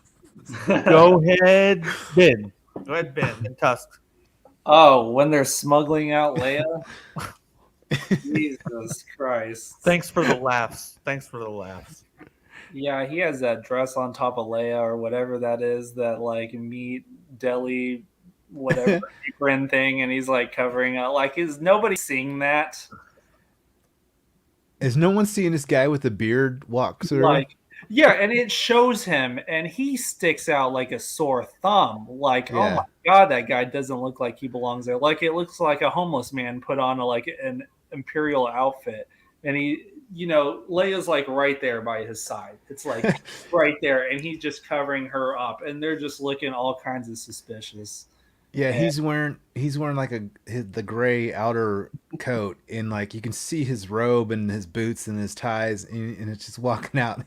Go ahead, Ben. Go ahead, Ben and Tusk. Oh, when they're smuggling out Leia? Jesus Christ. Thanks for the laughs. Yeah, he has that dress on top of Leia or whatever that is, that like meat deli whatever apron thing, and he's like covering up. Like, is nobody seeing that? Is no one seeing this guy with the beard walk through? Like, yeah, and it shows him, and he sticks out like a sore thumb. Like, oh my god, that guy doesn't look like he belongs there. Like, it looks like a homeless man put on an imperial outfit, and he, Leia's like right there by his side. It's like right there, and he's just covering her up, and they're just looking all kinds of suspicious. Yeah, he's wearing like the gray outer coat, and like you can see his robe and his boots and his ties, and it's just walking out.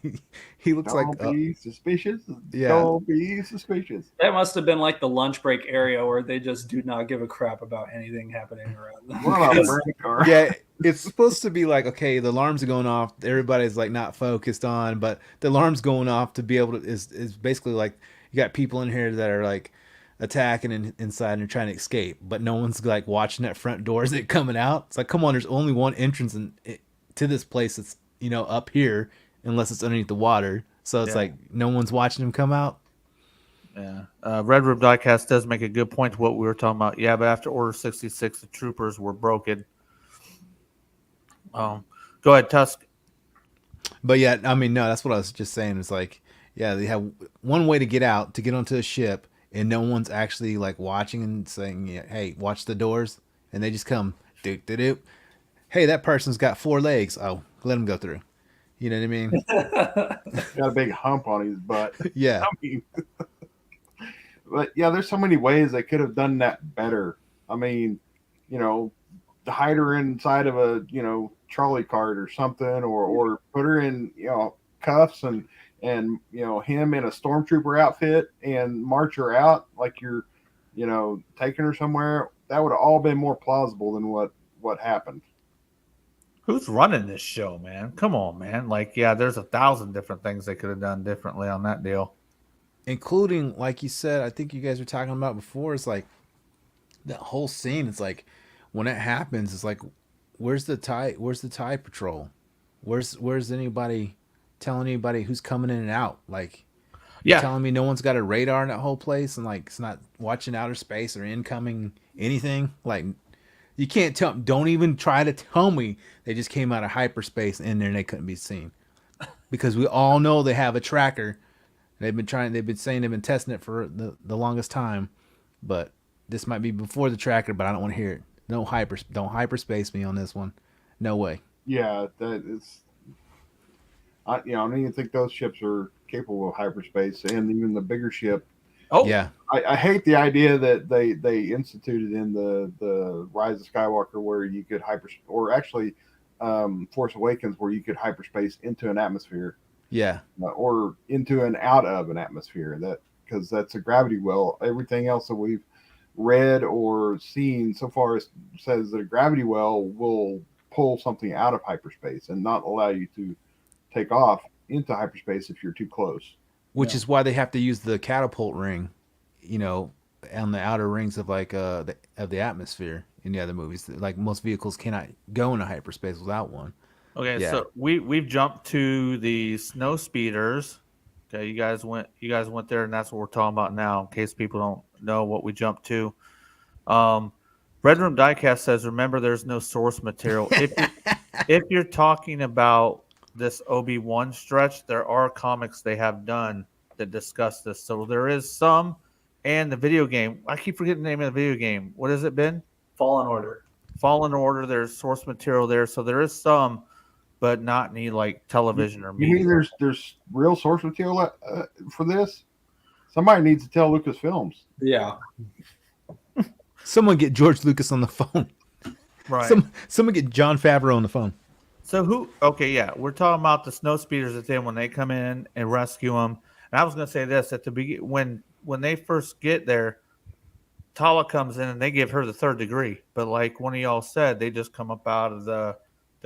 He looks Don't be suspicious. Yeah. Don't be suspicious. That must have been like the lunch break area where they just do not give a crap about anything happening around them. We're on a burning car. Yeah, it's supposed to be like, okay, the alarms are going off. Everybody's like not focused on, but the alarm's going off to be able to is basically like you got people in here that are like attacking inside and trying to escape, but no one's like watching that front door as it coming out. It's like, come on, there's only one entrance to this place that's up here, unless it's underneath the water. So it's like no one's watching them come out. Yeah, Red Room Diecast does make a good point to what we were talking about. Yeah, but after Order 66, the troopers were broken. Go ahead, Tusk. But yeah, I mean, no, that's what I was just saying. It's like, yeah, they have one way to get out, to get onto a ship, and no one's actually like watching and saying, hey, watch the doors. And they just come, doop. Hey, that person's got 4 legs. Oh, let him go through. You know what I mean? Got a big hump on his butt. Yeah. I mean, but yeah, there's so many ways they could have done that better. I mean, to hide her inside of a, trolley cart or something, or put her in, cuffs and him in a stormtrooper outfit and march her out like you're, taking her somewhere. That would have all been more plausible than what happened. Who's running this show, man? Come on, man. Like, yeah, there's 1,000 different things they could have done differently on that deal. Including, like you said, I think you guys were talking about before, it's like that whole scene. It's like when it happens, it's like, where's the TIE patrol? Where's anybody telling anybody who's coming in and out? Like, yeah, telling me no one's got a radar in that whole place, and like it's not watching outer space or incoming anything. Like, you can't tell. Don't even try to tell me they just came out of hyperspace in there and they couldn't be seen, because we all know they have a tracker. They've been saying they've been testing it for the longest time, but this might be before the tracker. But I don't want to hear it. Don't hyperspace me on this one. No way. Yeah, that is. I don't even think those ships are capable of hyperspace, and even the bigger ship. Oh yeah, I hate the idea that they instituted in the Rise of Skywalker where you could or actually Force Awakens where you could hyperspace into an atmosphere. Yeah, or into and out of an atmosphere. Because that's a gravity well. Everything else that we've read or seen so far says that a gravity well will pull something out of hyperspace and not allow you to take off into hyperspace if you're too close. Which is why they have to use the catapult ring, on the outer rings of like of the atmosphere in the other movies. Like, most vehicles cannot go into hyperspace without one. Okay, Yeah. so we've jumped to the snow speeders. Okay, you guys went there, and that's what we're talking about now. In case people don't know what we jumped to, Red Room Diecast says, "Remember, there's no source material. If you're talking about this Obi-Wan stretch, there are comics they have done that discuss this. So there is some, and the video game. I keep forgetting the name of the video game. What has it been? Fallen Order. Fallen Order. There's source material there, so there is some, but not any like television or You mean media. there's real source material for this? Somebody needs to tell Lucasfilms. Yeah. Someone get George Lucas on the phone. Right. Someone get John Favreau on the phone. So who? Okay, yeah, we're talking about the snow speeders at the end when they come in and rescue them. And I was going to say this at the beginning when they first get there, Tala comes in and they give her the third degree. But like one of y'all said, they just come up out of the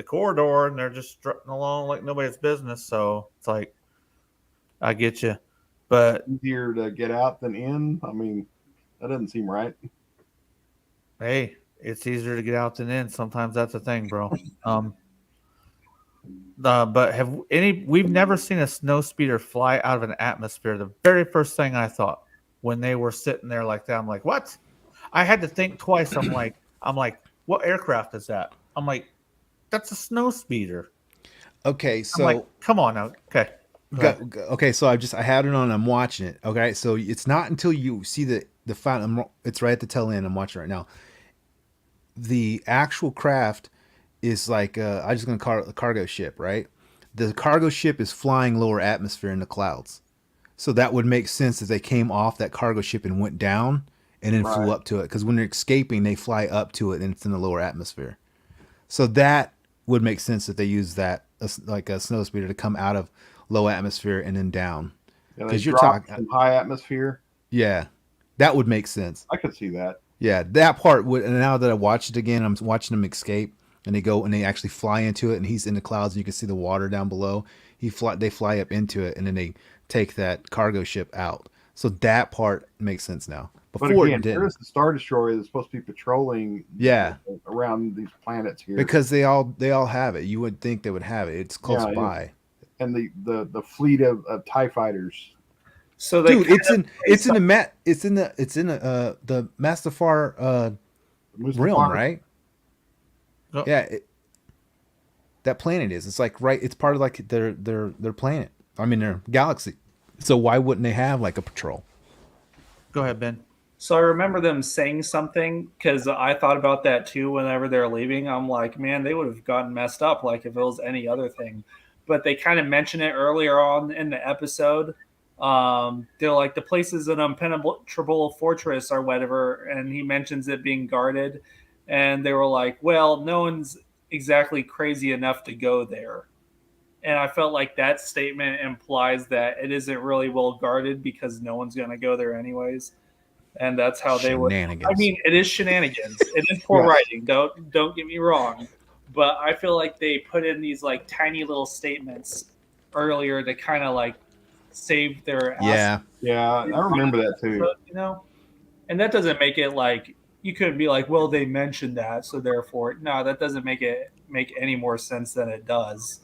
corridor and they're just strutting along like nobody's business. So it's like, I get you, but Easier to get out than in. I mean, that doesn't seem right. hey, it's easier to get out than in. Sometimes that's a thing, bro. But we've never seen a snow speeder fly out of an atmosphere. The very first thing I thought when they were sitting there like that, I'm like, what? I had to think twice. I'm like, what aircraft is that? I'm like, that's a snow speeder. Okay, so I'm like, come on now. Okay. okay, so I had it on. I'm watching it. Okay, so it's not until you see the final. It's right at the tail end. I'm watching right now. The actual craft is like I'm just gonna call it a cargo ship, right? The cargo ship is flying lower atmosphere in the clouds, so that would make sense if they came off that cargo ship and went down and then flew up to it. Because when they're escaping, they fly up to it and it's in the lower atmosphere. So that would make sense if they use that like a snow speeder to come out of low atmosphere and then down. Because you're talking high atmosphere. Yeah, that would make sense. I could see that. Yeah, that part would. And now that I watched it again, I'm watching them escape, and they go and they actually fly into it, and he's in the clouds, and you can see the water down below. They fly up into it, and then they take that cargo ship out. So that part makes sense now. Before but again, it didn't. there's the Star Destroyer that's supposed to be patrolling. Yeah. Around these planets here Because they all have it. You would think they would have it. It's close by. And the fleet of TIE fighters. So dude, it's in the Mustafar realm, right? Oh. Yeah, that planet is. It's like it's part of like their planet. I mean their galaxy. So why wouldn't they have like a patrol? Go ahead, Ben. So I remember them saying something because I thought about that too. Whenever they're leaving, I'm like, man, they would have gotten messed up like if it was any other thing. But they kind of mention it earlier on in the episode. They're like, the place is an impenetrable fortress or whatever, and he mentions it being guarded, and they were like, well, no one's exactly crazy enough to go there. And I felt like that statement implies that it isn't really well guarded because no one's going to go there anyways, and that's how they would. I mean, it is shenanigans. It is poor writing. Don't get me wrong, but I feel like they put in these like tiny little statements earlier to kind of like save their yeah I remember that too. You know, and that doesn't make it like you couldn't be like, well, they mentioned that, so therefore no, that doesn't make it make any more sense than it does.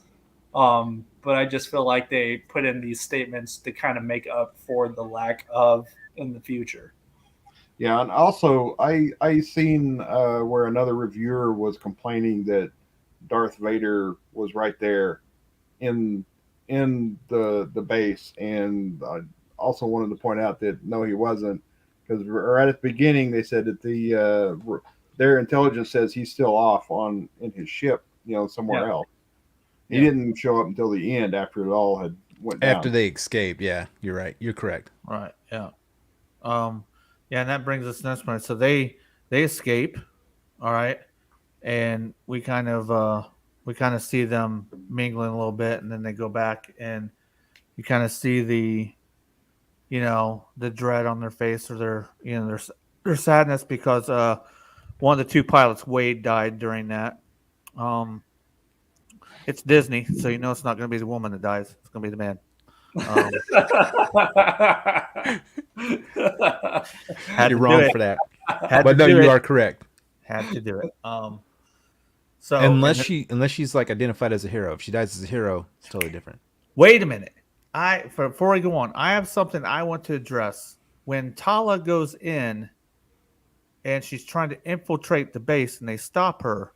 But I just feel like they put in these statements to kind of make up for the lack of in the future. Yeah, and also I seen where another reviewer was complaining that Darth Vader was right there in the base, and I also wanted to point out that no, he wasn't, because right at the beginning they said that their intelligence says he's still off in his ship, somewhere else. He didn't show up until the end after it all had went down. After they escaped. Yeah, you're right. You're correct. Right. Yeah. Yeah, and that brings us to the next point. So they escape, all right, and we kind of see them mingling a little bit, and then they go back, and you kind of see the dread on their face, or their sadness because one of the two pilots, Wade, died during that. It's Disney, so it's not going to be the woman that dies. It's going to be the man. You're wrong for that. But no, you are correct. Had to do it. So unless she's like identified as a hero. If she dies as a hero, it's totally different. Wait a minute. Before I go on, I have something I want to address. When Tala goes in and she's trying to infiltrate the base, and they stop her,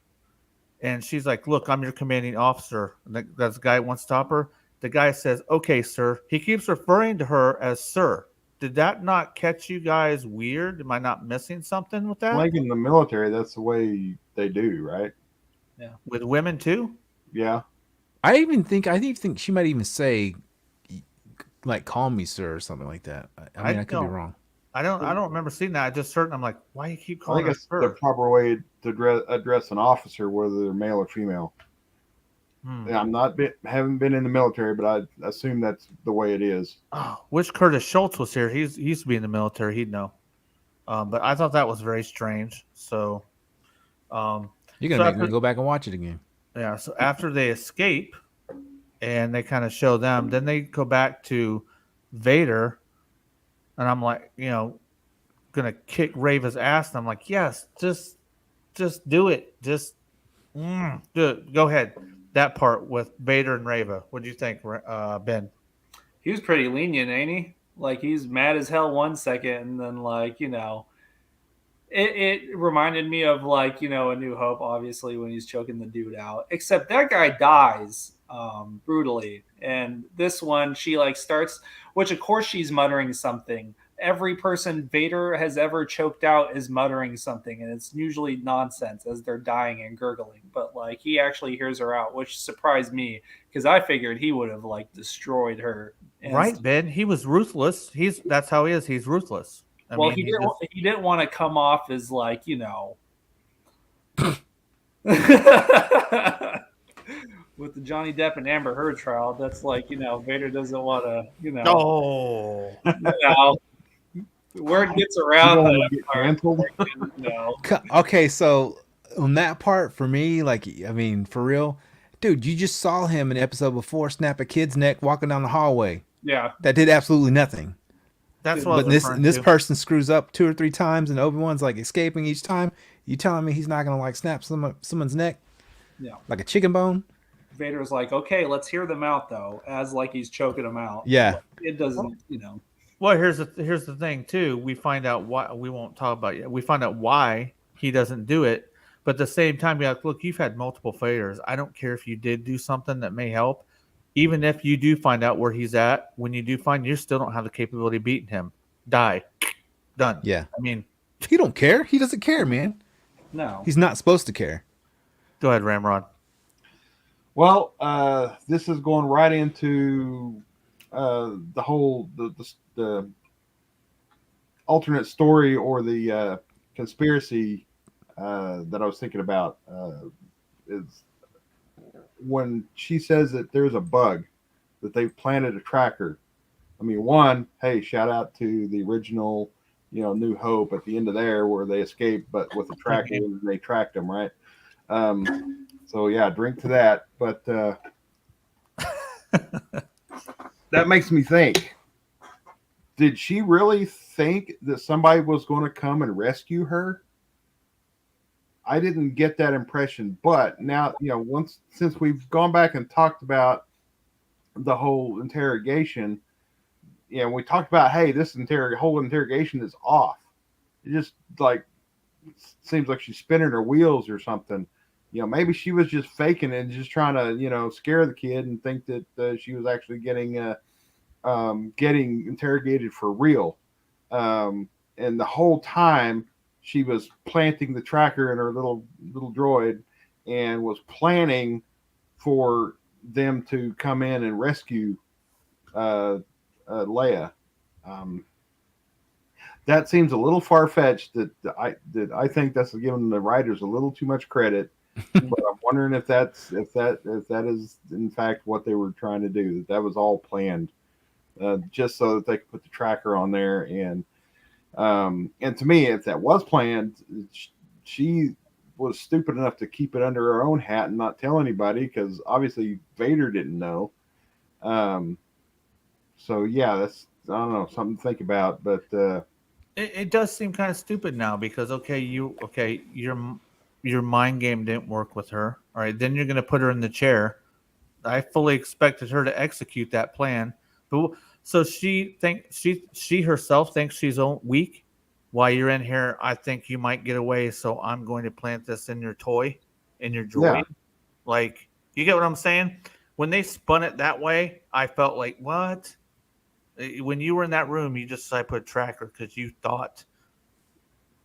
and she's like, "Look, I'm your commanding officer." And that's the guy that wants to stop her. The guy says, "Okay, sir." He keeps referring to her as sir. Did that not catch you guys weird? Am I not missing something with that? Like in the military, that's the way they do, right? With women too? Yeah. I think she might even say, like, "Call me sir" or something like that. I mean, I could be don't- wrong. I don't remember seeing that. I just heard, and I'm like, why you keep I calling think her it's the sir? proper way to address an officer, whether they're male or female. Yeah, haven't been in the military, but I assume that's the way it is. Oh, wish Curtis Schultz was here. He used to be in the military. He'd know. But I thought that was very strange. So, You're so gonna make after, me go back and watch it again. yeah. So after they escape, and they kind of show them, then they go back to Vader, and I'm like, gonna kick Rava's ass, and I'm like, yes, just do it, just do it. Go ahead. That part with Vader and Rava. What do you think, Ben? He was pretty lenient, ain't he? Like he's mad as hell one second, and then it reminded me of A New Hope, obviously when he's choking the dude out. Except that guy dies brutally, and this one she starts, which of course she's muttering something. Every person Vader has ever choked out is muttering something, and it's usually nonsense as they're dying and gurgling. But he actually hears her out, which surprised me because I figured he would have destroyed her. Right, Ben. He was ruthless. That's how he is. He's ruthless. Well, he didn't want to come off as with the Johnny Depp and Amber Heard trial. That's Vader doesn't want to Oh, word gets around that Get canceled. Okay, so on that part for me, for real, dude, you just saw him in the episode before snap a kid's neck walking down the hallway. Yeah, That did absolutely nothing. that's what. But this person screws up 2 or 3 times, and Obi-Wan's escaping each time. You telling me he's not gonna snap someone's neck? Yeah, like a chicken bone. Vader's like, okay, let's hear them out though, as he's choking them out. Yeah, it doesn't, Well, here's the thing too. We find out why we won't talk about it yet. We find out why he doesn't do it, but at the same time, you're like, look, you've had multiple failures. I don't care if you did do something that may help. Even if you do find out where he's at, when you do find, you still don't have the capability of beating him. Die, done. yeah. I mean, He don't care. He doesn't care, man. No, He's not supposed to care. go ahead, Ramrod. Well, this is going right into the whole the alternate story or the conspiracy that I was thinking about is when she says that there's a bug that they've planted a tracker. I mean, one, hey, shout out to the original, New Hope at the end of there where they escaped, but with the tracker and they tracked them, right? So yeah, drink to that. But that makes me think. Did she really think that somebody was going to come and rescue her? I didn't get that impression. But now, since we've gone back and talked about the whole interrogation, we talked about, hey, this whole interrogation is off. It just seems like she's spinning her wheels or something. Maybe she was just faking it and just trying to, scare the kid and think that she was actually getting interrogated for real. And the whole time she was planting the tracker in her little droid and was planning for them to come in and rescue Leia. That seems a little far-fetched. That I think that's giving the writers a little too much credit. But I'm wondering if that is in fact what they were trying to do. That was all planned, just so that they could put the tracker on there. And to me, if that was planned, she was stupid enough to keep it under her own hat and not tell anybody, because obviously Vader didn't know. So yeah, that's, I don't know, something to think about. But It does seem kind of stupid now because your mind game didn't work with her. All right, then you're going to put her in the chair. I fully expected her to execute that plan, But so she herself thinks she's weak. While you're in here, I think you might get away. So I'm going to plant this in your toy, in your droid. Yeah. Like, you get what I'm saying? When they spun it that way, I felt like, what? When you were in that room, you just decided to put a tracker because you thought,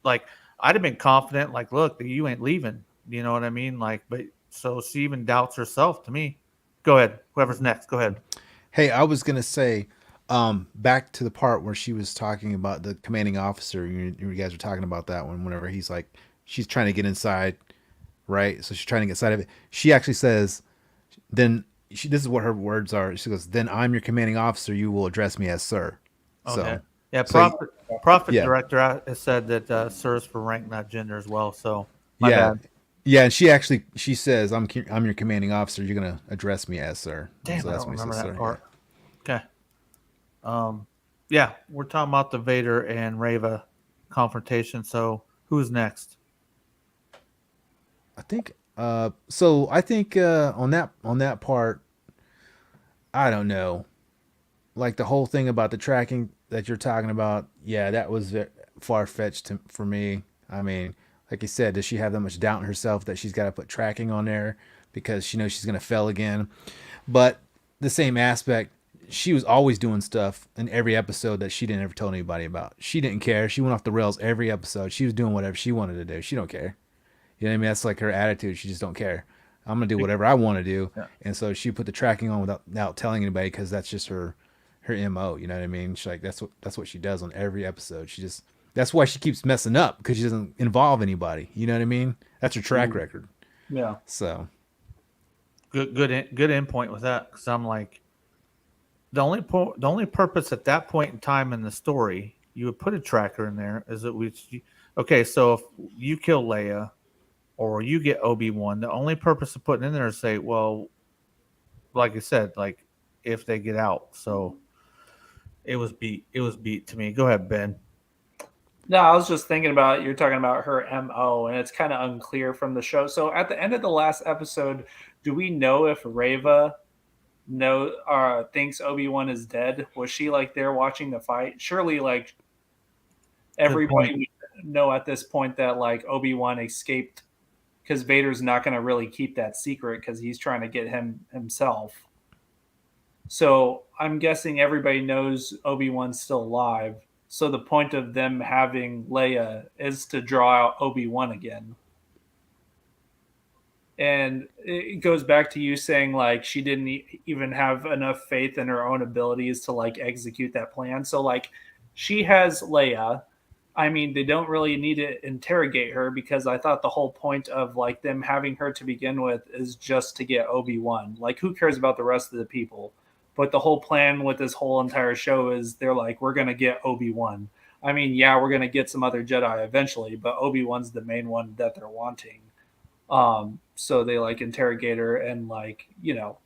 like, I'd have been confident, like, look, you ain't leaving. You know what I mean? Like, but so she even doubts herself to me. Go ahead. Whoever's next, go ahead. Hey, I was gonna say, back to the part where she was talking about the commanding officer. You guys were talking about that one. Whenever he's like, she's trying to get inside, right? So she's trying to get inside of it. She actually says, "Then this is what her words are." She goes, "Then I'm your commanding officer. You will address me as sir." Okay. So Yeah, so Prophet yeah. Director has said that sir is for rank, not gender as well. So my yeah, bad. yeah, and she says, I'm your commanding officer. You're gonna address me as sir." Damn, So I that's don't when he remember says that sir. part. Okay. Yeah, we're talking about the Vader and Reva confrontation. So who's next? I think. So I think on that part, I don't know. Like the whole thing about the tracking that you're talking about, yeah, that was far fetched for me. I mean, like you said, does she have that much doubt in herself that she's got to put tracking on there because she knows she's gonna fail again? But the same aspect, she was always doing stuff in every episode that she didn't ever tell anybody about. She didn't care. She went off the rails every episode. She was doing whatever she wanted to do. She don't care. You know what I mean? That's like her attitude. She just don't care. I'm gonna do whatever I want to do, Yeah. and so she put the tracking on without telling anybody because that's just her mo. You know what I mean? She's like that's what she does on every episode. That's why she keeps messing up because she doesn't involve anybody. You know what I mean? That's her track record. Yeah. So Good endpoint with that, because I'm like, the only purpose at that point in time in the story you would put a tracker in there is that okay, so if you kill Leia or you get Obi-Wan, the only purpose of putting in there is say, well, like I said, like if they get out. So it was beat to me. Go ahead, Ben. No, I was just thinking about you're talking about her MO, and it's kind of unclear from the show. So at the end of the last episode, do we know if Reva thinks Obi-Wan is dead? Was she like there watching the fight? Surely, like everybody would know at this point that like Obi-Wan escaped because Vader's not going to really keep that secret because he's trying to get him himself. So I'm guessing everybody knows Obi-Wan's still alive. So the point of them having Leia is to draw out Obi-Wan again. And it goes back to you saying like she didn't even have enough faith in her own abilities to like execute that plan. So like she has Leia. I mean, they don't really need to interrogate her because I thought the whole point of like them having her to begin with is just to get Obi-Wan. Like who cares about the rest of the people? But the whole plan with this whole entire show is they're like, we're going to get Obi-Wan. I mean, yeah, we're going to get some other Jedi eventually, but Obi-Wan's the main one that they're wanting. So they like interrogate her and like, you know,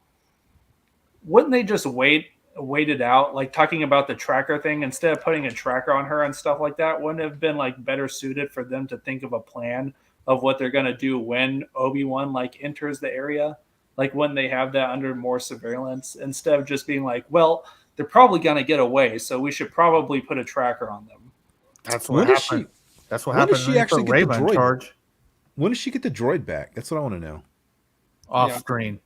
wouldn't they just wait it out? Like talking about the tracker thing, instead of putting a tracker on her and stuff like that, wouldn't it have been like better suited for them to think of a plan of what they're going to do when Obi-Wan like enters the area? Like when they have that under more surveillance, instead of just being like, well, they're probably going to get away, so we should probably put a tracker on them. That's when what does happened. That's what when does happened she when you actually put get the Reva in droid? charge. When does she get the droid back? That's what I want to know. Off screen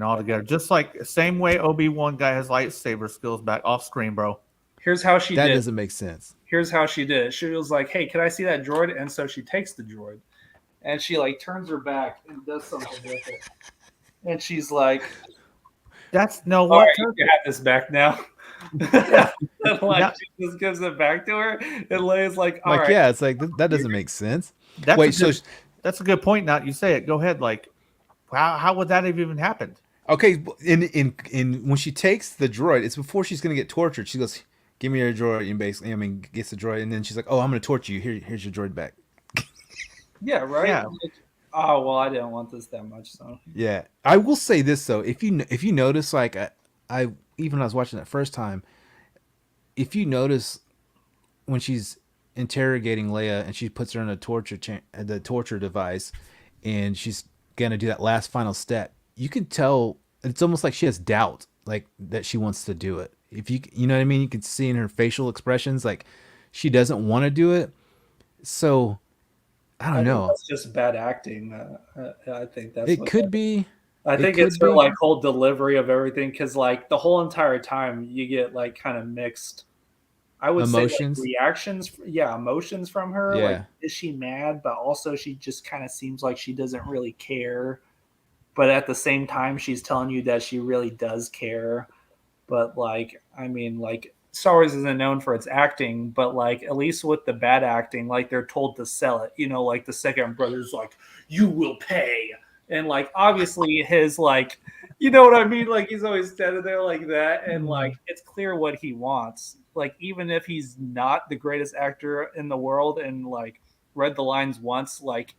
altogether. Just like same way Obi-Wan guy has lightsaber skills back off screen, bro. Here's how she That did. doesn't make sense. Here's how she did it. She was like, hey, can I see that droid? And so she takes the droid and she like turns her back and does something with it. And she's like, That's no all what right, you can have this back now. And like Yeah. she just gives it back to her. And Leia's like, all Like, right. yeah, it's like that doesn't make sense. that's Wait, that's a good point. Now you say it. Go ahead. Like, how would that have even happened? okay, in when she takes the droid, it's before she's gonna get tortured. She goes, "Give me your droid," and basically, I mean, gets the droid, and then she's like, "Oh, I'm gonna torture you. Here's your droid back." Yeah, right. Yeah. Like, oh well, I didn't want this that much, so Yeah, I will say this though, if you notice, like I even when I was watching that first time, if you notice when she's interrogating Leia and she puts her in a the torture device, and she's gonna do that last final step, you can tell it's almost like she has doubt, like that she wants to do it. if you know what I mean, you can see in her facial expressions like she doesn't want to do it. So I I don't think know. that's just bad acting. I think that's It what. could be. I It think it's could her be like whole delivery of everything because like the whole entire time you get like kind of mixed. I would say like emotions. reactions, yeah, emotions from her. Like, Yeah. is she mad? But also, she just kind of seems like she doesn't really care. But at the same time, she's telling you that she really does care. But like, I mean, like Star Wars isn't known for its acting, but like at least with the bad acting, like they're told to sell it. You know, like the second brother's like, "You will pay," and like obviously his like, you know what I mean? Like he's always standing there like that, and like it's clear what he wants. Like even if he's not the greatest actor in the world, and like read the lines once, like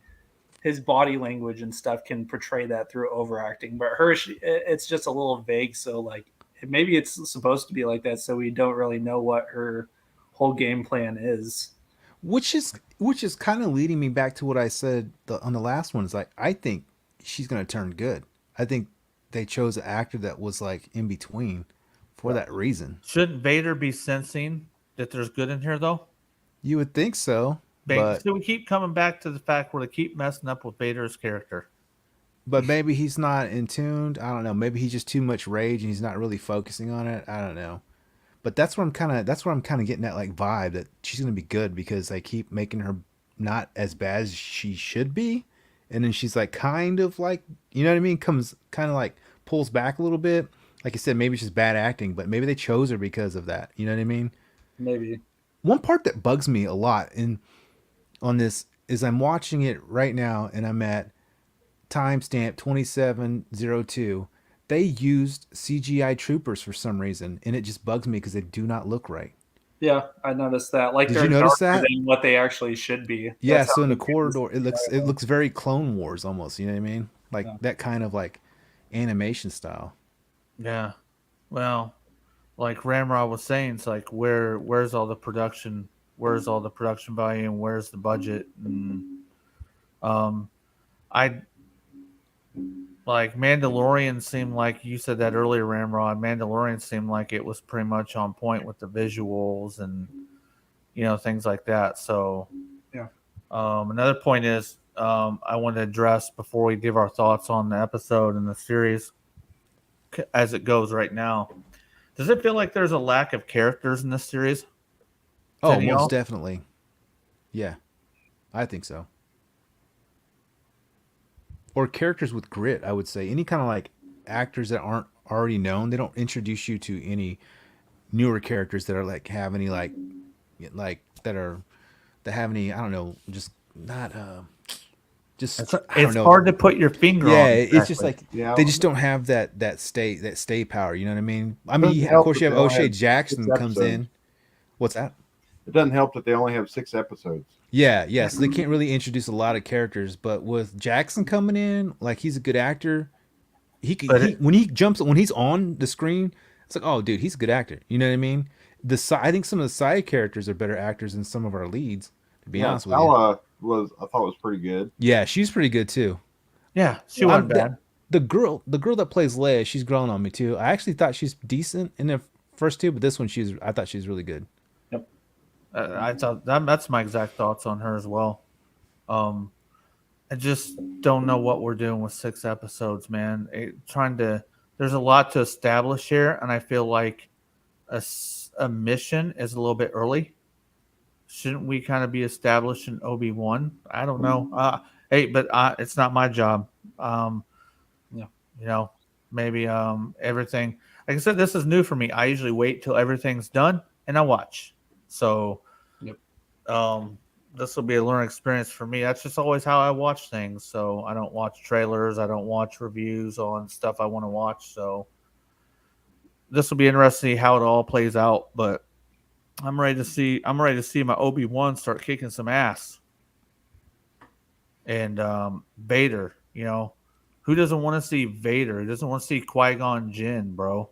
his body language and stuff can portray that through overacting. But her, it's just a little vague. So like maybe it's supposed to be like that, so we don't really know what her whole game plan is. Which is kind of leading me back to what I said on the last one. Is like I think she's gonna turn good. I think they chose an actor that was like in between for that reason. Shouldn't Vader be sensing that there's good in here though? You would think so, but So we keep coming back to the fact where they keep messing up with Vader's character. maybe he's not in tuned. I don't know. Maybe he's just too much rage and he's not really focusing on it. I don't know. But that's where I'm kind of getting that like vibe that she's gonna be good because they keep making her not as bad as she should be, and then she's like kind of like you know what I mean, comes kind of like pulls back a little bit. Like I said, maybe it's just bad acting, but maybe they chose her because of that. You know what I mean? Maybe. One part that bugs me a lot in on this is I'm watching it right now and I'm at timestamp 2702. They used CGI troopers for some reason, and it just bugs me because they do not look right. Yeah, I noticed that. Like Did they're you notice darker that? than what they actually should be. Yeah, That's how so in the they made this corridor, it looks very Clone Wars almost. You know what I mean? Like Yeah. that kind of like animation style. Yeah. Well, like Ramrod was saying, it's like where's all the production? Where's all the production value? And where's the budget? And I like Mandalorian seemed like you said that earlier, Ramrod. Mandalorian seemed like it was pretty much on point with the visuals and things like that. So Yeah. another point is I want to address before we give our thoughts on the episode and the series as it goes right now. Does it feel like there's a lack of characters in this series? Oh, Any most y'all? definitely. Yeah, I think so. Or characters with grit, I would say. Any kind of like actors that aren't already known, they don't introduce you to any newer characters that are like have any like that have any I don't know, just not just It's, I don't it's know. hard to put your finger Yeah, on. it's just Exactly. like Yeah, they just don't have that stay power. You know what I mean? I mean, doesn't of help course that you they have only O'Shea have 6 Jackson comes episodes. in. What's that? It doesn't help that they only have 6 episodes. Yeah, so they can't really introduce a lot of characters. But with Jackson coming in, like he's a good actor. But When he jumps when he's on the screen, it's like, oh, dude, he's a good actor. You know what I mean? I think some of the side characters are better actors than some of our leads. To be Yeah, honest with you, Sala I thought was pretty good. yeah, she's pretty good too. yeah, she wasn't bad. The girl that plays Leia, she's grown on me too. I actually thought she's decent in the first two, but this one I thought she's really good. Yep. I thought that's my exact thoughts on her as well. Um, I just don't know what we're doing with 6 episodes, man. There's a lot to establish here, and I feel like a mission is a little bit early. Shouldn't we kind of be establishing Obi-Wan? I don't know. Hey, but it's not my job. Um, Yeah. Maybe everything. Like I said, this is new for me. I usually wait till everything's done and I watch. So, Yep. this will be a learning experience for me. That's just always how I watch things. So I don't watch trailers. I don't watch reviews on stuff I want to watch. So this will be interesting to see how it all plays out. But I'm ready to see my Obi-Wan start kicking some ass. And Vader, who doesn't want to see Vader? Who doesn't want to see Qui-Gon Jinn, bro?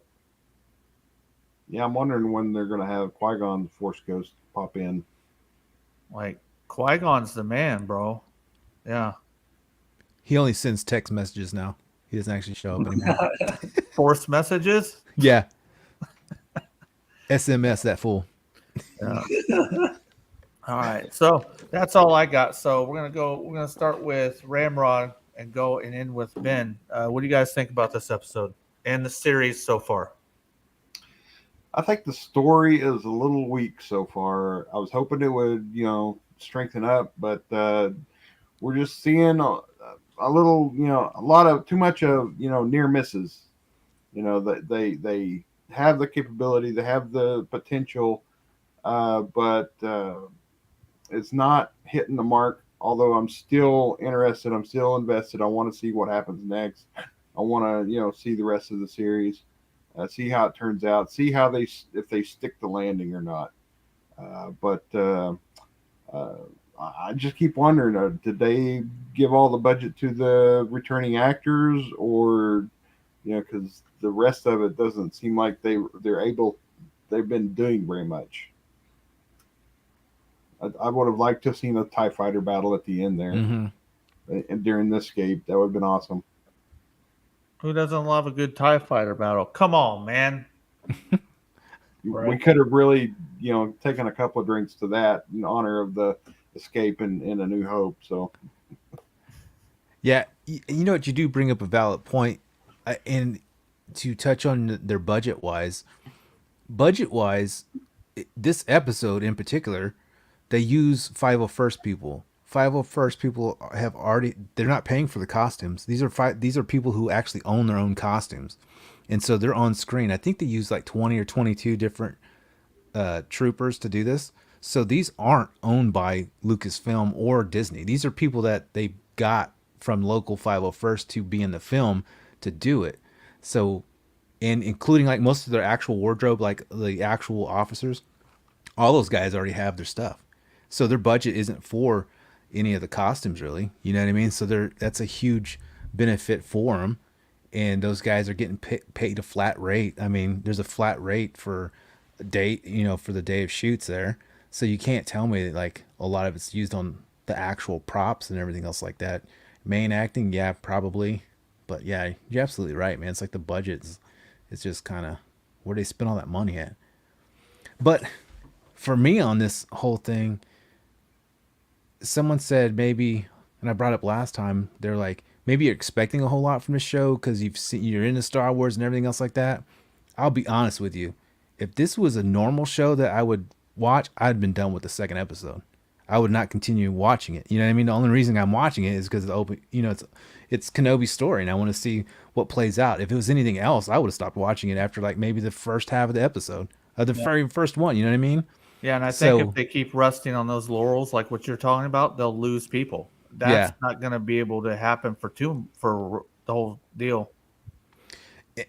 Yeah, I'm wondering when they're going to have Qui-Gon the Force Ghost pop in. Like Qui-Gon's the man, bro. Yeah. He only sends text messages now. He doesn't actually show up anymore. Force messages. Yeah, SMS that fool. Yeah. All right, so that's all I got. So we're gonna start with Ramrod and go and end with Ben. What do you guys think about this episode and the series so far? I think the story is a little weak so far. I was hoping it would, strengthen up, but we're just seeing a little, a lot of too much of, near misses. That they have the capability, they have the potential, but it's not hitting the mark. Although I'm still interested, I'm still invested. I want to see what happens next. I want to, see the rest of the series, see how it turns out, see how if they stick the landing or not. But I just keep wondering: did they give all the budget to the returning actors, or because the rest of it doesn't seem like they've been doing very much. I would have liked to have seen a TIE fighter battle at the end there, and during this escape. That would have been awesome. Who doesn't love a good TIE fighter battle? Come on, man. Right. We could have really, taken a couple of drinks to that in honor of the escape in A New Hope. So, yeah, you know what? You do bring up a valid point, and to touch on their budget wise, this episode in particular, they use 501st people. 501st people they're not paying for the costumes. These are people who actually own their own costumes. And so they're on screen. I think they use like 20 or 22 different troopers to do this. So these aren't owned by Lucasfilm or Disney. These are people that they got from local 501st to be in the film to do it. So, and including like most of their actual wardrobe, like the actual officers, all those guys already have their stuff. So their budget isn't for any of the costumes really. You know what I mean? So that's a huge benefit for them. And those guys are getting paid a flat rate. I mean, there's a flat rate for a day, for the day of shoots there. So you can't tell me that like a lot of it's used on the actual props and everything else like that. Main acting, yeah, probably. But yeah, you're absolutely right, man. It's like the budgets. It's just kind of where they spend all that money at. But for me on this whole thing, someone said maybe, and I brought up last time, they're like, maybe you're expecting a whole lot from the show because you're into Star Wars and everything else like that. I'll be honest with you. If this was a normal show that I would watch, I'd been done with the second episode. I would not continue watching it. You know what I mean? The only reason I'm watching it is because it's Kenobi's story, and I want to see what plays out. If it was anything else, I would have stopped watching it after like maybe the first half of the episode, very first one. You know what I mean? Yeah, and I think if they keep resting on those laurels, like what you're talking about, they'll lose people. That's not going to be able to happen for the whole deal.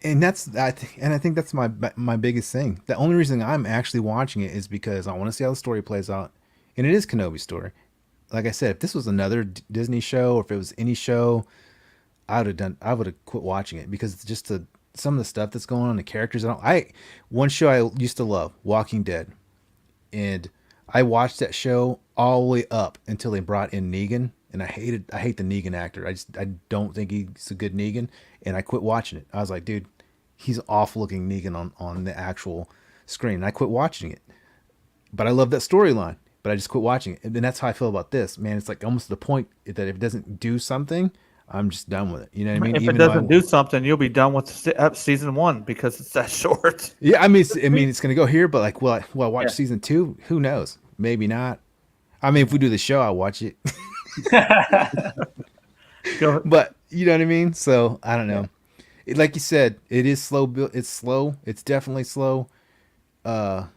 And I think that's my biggest thing. The only reason I'm actually watching it is because I want to see how the story plays out, and it is Kenobi's story. Like I said, if this was another Disney show or if it was any show, I would have quit watching it because it's just some of the stuff that's going on, the characters. One show I used to love, Walking Dead, and I watched that show all the way up until they brought in Negan. And I hate the Negan actor. I don't think he's a good Negan, and I quit watching it. I was like, dude, he's awful looking Negan on the actual screen. And I quit watching it. But I love that storyline. But I just quit watching it. And then that's how I feel about this, man. It's like almost to the point that if it doesn't do something, I'm just done with it. You know what I mean? If it doesn't do something, you'll be done with season 1 because it's that short. Yeah, I mean, it's gonna go here, but like, will I watch season 2? Who knows? Maybe not. I mean, if we do the show, I'll watch it. But you know what I mean? So I don't know. Like you said, it is slow. It's slow. It's definitely slow. And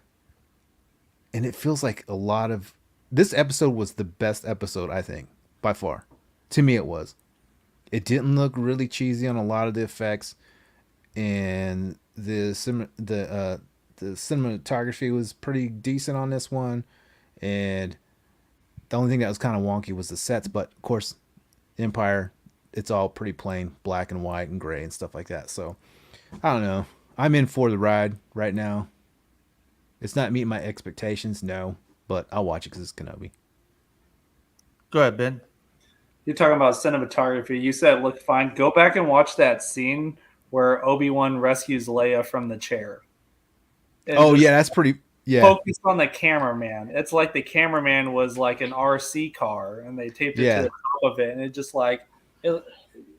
it feels like a lot of this episode was the best episode, I think, by far. To me, it was. It didn't look really cheesy on a lot of the effects, and the cinematography was pretty decent on this one, and the only thing that was kind of wonky was the sets, but of course, Empire, it's all pretty plain, black and white and gray and stuff like that. So, I don't know. I'm in for the ride right now. It's not meeting my expectations, no, but I'll watch it because it's Kenobi. Go ahead, Ben. You're talking about cinematography. You said it looked fine. Go back and watch that scene where Obi-Wan rescues Leia from the chair. And Oh just yeah, that's pretty. Yeah, focused on the cameraman. It's like the cameraman was like an RC car, and they taped it to yeah. the top of it, and it just like, it,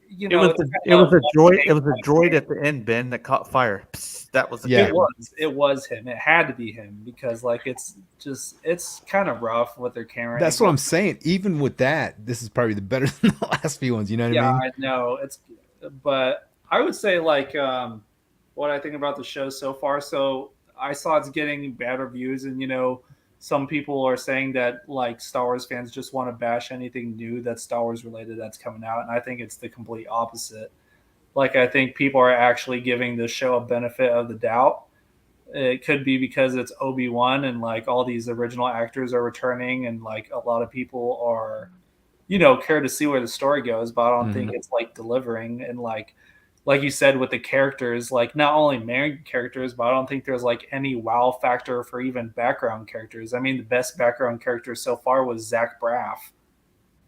you It know, was it's it was kinda a droid. It was a droid at the end, Ben, that caught fire. Psst, that was the Yeah. camera. it was him. It had to be him because like it's kind of rough with their camera That's what angle. I'm saying. Even with that, this is probably the better than the last few ones. You know what Yeah, I mean? I know it's, but I would say like what I think about the show so far. So I saw it's getting bad reviews, and some people are saying that like Star Wars fans just want to bash anything new that's Star Wars related that's coming out, and I think it's the complete opposite. Like I think people are actually giving the show a benefit of the doubt. It could be because it's Obi-Wan and like all these original actors are returning, and like a lot of people are care to see where the story goes, but I don't think Mhm. it's like delivering. And like you said with the characters, like not only main characters, but I don't think there's like any wow factor for even background characters. I mean, the best background character so far was Zach Braff,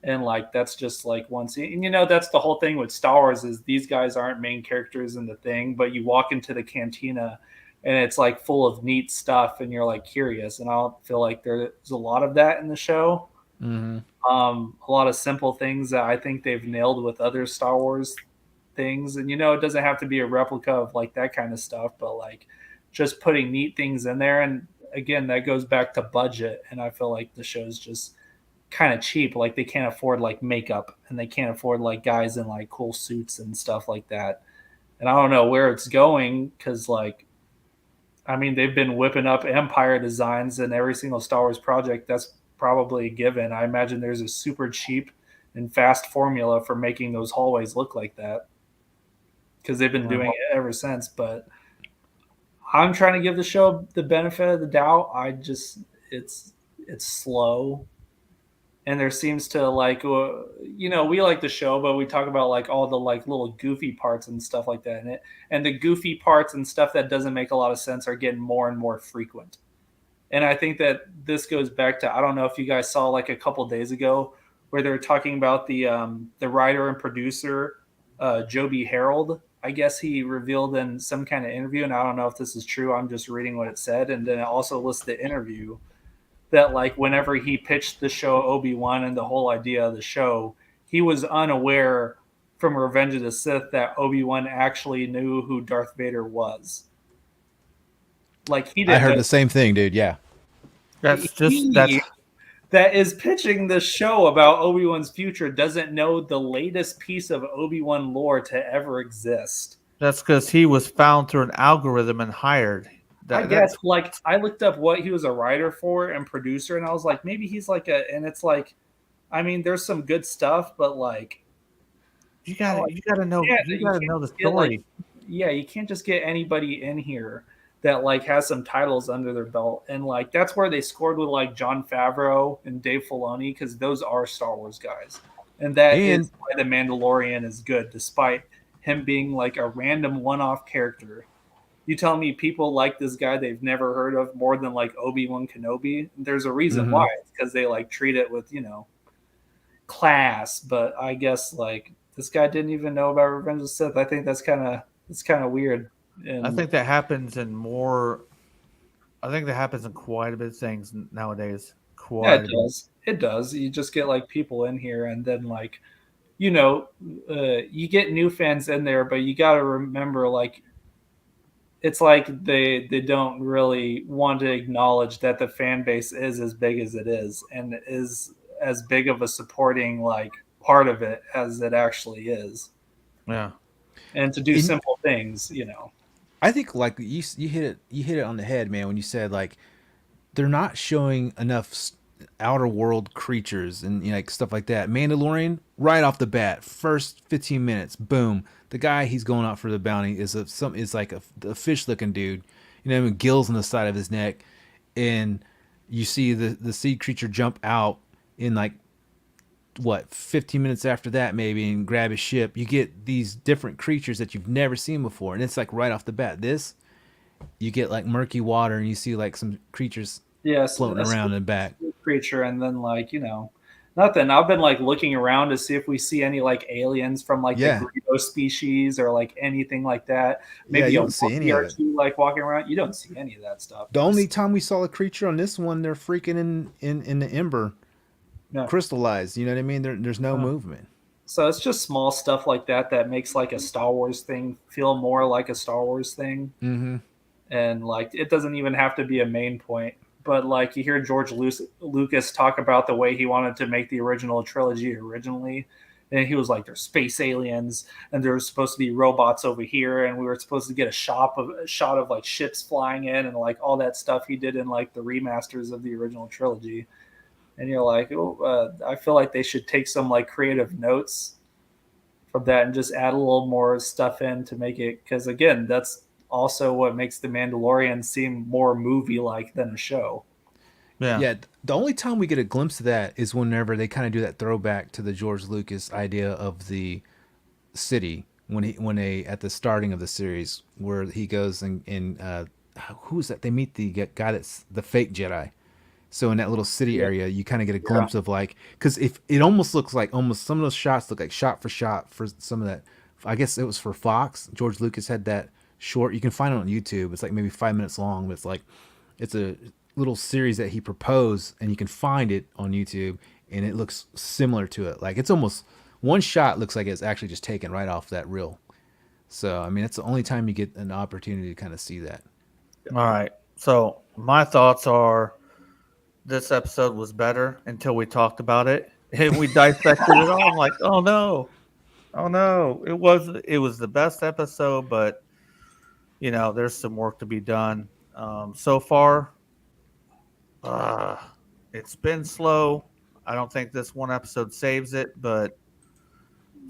and like that's just like one scene. And that's the whole thing with Star Wars is these guys aren't main characters in the thing, but you walk into the cantina and it's like full of neat stuff, and you're like curious. And I don't feel like there's a lot of that in the show. Mhm. A lot of simple things that I think they've nailed with other Star Wars things. And it doesn't have to be a replica of like that kind of stuff, but like just putting neat things in there. And again, that goes back to budget. And I feel like the show's just kind of cheap. Like they can't afford like makeup, and they can't afford like guys in like cool suits and stuff like that. And I don't know where it's going because like I mean, they've been whipping up Empire designs in every single Star Wars project. That's probably a given. I imagine there's a super cheap and fast formula for making those hallways look like that because they've been doing it ever since. But I'm trying to give the show the benefit of the doubt. It's slow, and there seems to like we like the show, but we talk about like all the like little goofy parts and stuff like that in it, and the goofy parts and stuff that doesn't make a lot of sense are getting more and more frequent. And I think that this goes back to, I don't know if you guys saw like a couple days ago where they were talking about the writer and producer Joby Harold. I guess he revealed in some kind of interview, and I don't know if this is true, I'm just reading what it said, and then it also lists the interview that like whenever he pitched the show Obi-Wan and the whole idea of the show, he was unaware from Revenge of the Sith that Obi-Wan actually knew who Darth Vader was. Like he I didn't heard know. the same thing, dude. Yeah. That's He that is pitching the show about Obi-Wan's future doesn't know the latest piece of Obi-Wan lore to ever exist. that's because he was found through an algorithm and hired. I guess like I looked up what he was a writer for and producer, and I was like, maybe he's like and it's like, I mean, there's some good stuff, but like you gotta know the get, like, story. you can't just get anybody in here that like has some titles under their belt. And like that's where they scored with like Jon Favreau and Dave Filoni, because those are Star Wars guys, and that is why the Mandalorian is good, despite him being like a random one-off character. You tell me people like this guy they've never heard of more than like Obi-Wan Kenobi. There's a reason why. It's because they like treat it with class. But I guess like this guy didn't even know about Revenge of the Sith. I think that's kind of weird. And I think that happens in more. I think that happens in quite a bit of things nowadays. yeah, it does. It does. You just get like people in here, and then like you get new fans in there, but you got to remember like it's like they don't really want to acknowledge that the fan base is as big as it is, and is as big of a supporting like part of it as it actually is. Yeah. And to do simple things, I think like you hit it on the head, man, when you said like they're not showing enough outer world creatures and like stuff like that. Mandalorian, right off the bat, first 15 minutes, boom, the guy he's going out for the bounty is like a fish looking dude, with gills on the side of his neck, and you see the sea creature jump out in like 15 minutes after that maybe and grab his ship. You get these different creatures that you've never seen before, and it's like right off the bat. This, you get like murky water and you see like some creatures floating around and back creature, and then like Nothing. I've been like looking around to see if we see any like aliens from like Yeah. the Greedo species or like anything like that. Maybe you a don't see any Wookiee of or it. two like walking around. You don't see any of that stuff. The only time we saw a creature on this one, they're freaking in the ember, No. crystallized. You know what I mean? There's no movement. So it's just small stuff like that that makes like a Star Wars thing feel more like a Star Wars thing. Mm-hmm. And like it doesn't even have to be a main point. But like you hear George Lucas talk about the way he wanted to make the original trilogy originally, and he was like, "There's space aliens, and there's supposed to be robots over here, and we were supposed to get a shot of like ships flying in, and like all that stuff he did in like the remasters of the original trilogy." And you're like, "Oh, I feel like they should take some like creative notes from that and just add a little more stuff in to make it." Because again, that's also what makes the Mandalorian seem more movie-like than a show. Yeah, the only time we get a glimpse of that is whenever they kind of do that throwback to the George Lucas idea of the city when they at the starting of the series where he goes and who's that? They meet the guy that's the fake Jedi. So in that little city area, you kind of get a glimpse of like, because if it almost looks like almost some of those shots look like shot for some of that. I guess it was for Fox. George Lucas had that short. You can find it on YouTube. It's like maybe 5 minutes long, but it's a little series that he proposed, and you can find it on YouTube, and it looks similar to it. Like it's almost one shot looks like it's actually just taken right off that reel. So I mean, it's the only time you get an opportunity to kind of see that. All right. So my thoughts are this episode was better until we talked about it and we dissected it all. I'm like, oh no. It was the best episode, but there's some work to be done. So far, it's been slow. I don't think this one episode saves it, but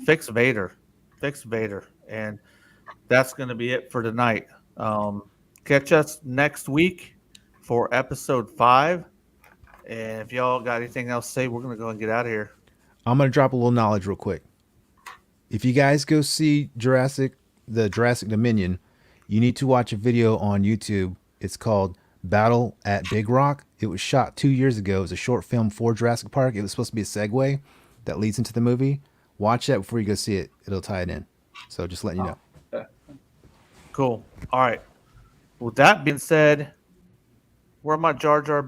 fix Vader. And that's going to be it for tonight. Catch us next week for episode 5. And if y'all got anything else to say, we're going to go and get out of here. I'm going to drop a little knowledge real quick. If you guys go see the Jurassic Dominion, you need to watch a video on YouTube. It's called Battle at Big Rock. It was shot 2 years ago. It was a short film for Jurassic Park. It was supposed to be a segue that leads into the movie. Watch that before you go see it. It'll tie it in. So just letting you know. Okay. Cool. All right. With that being said, where my Jar Jar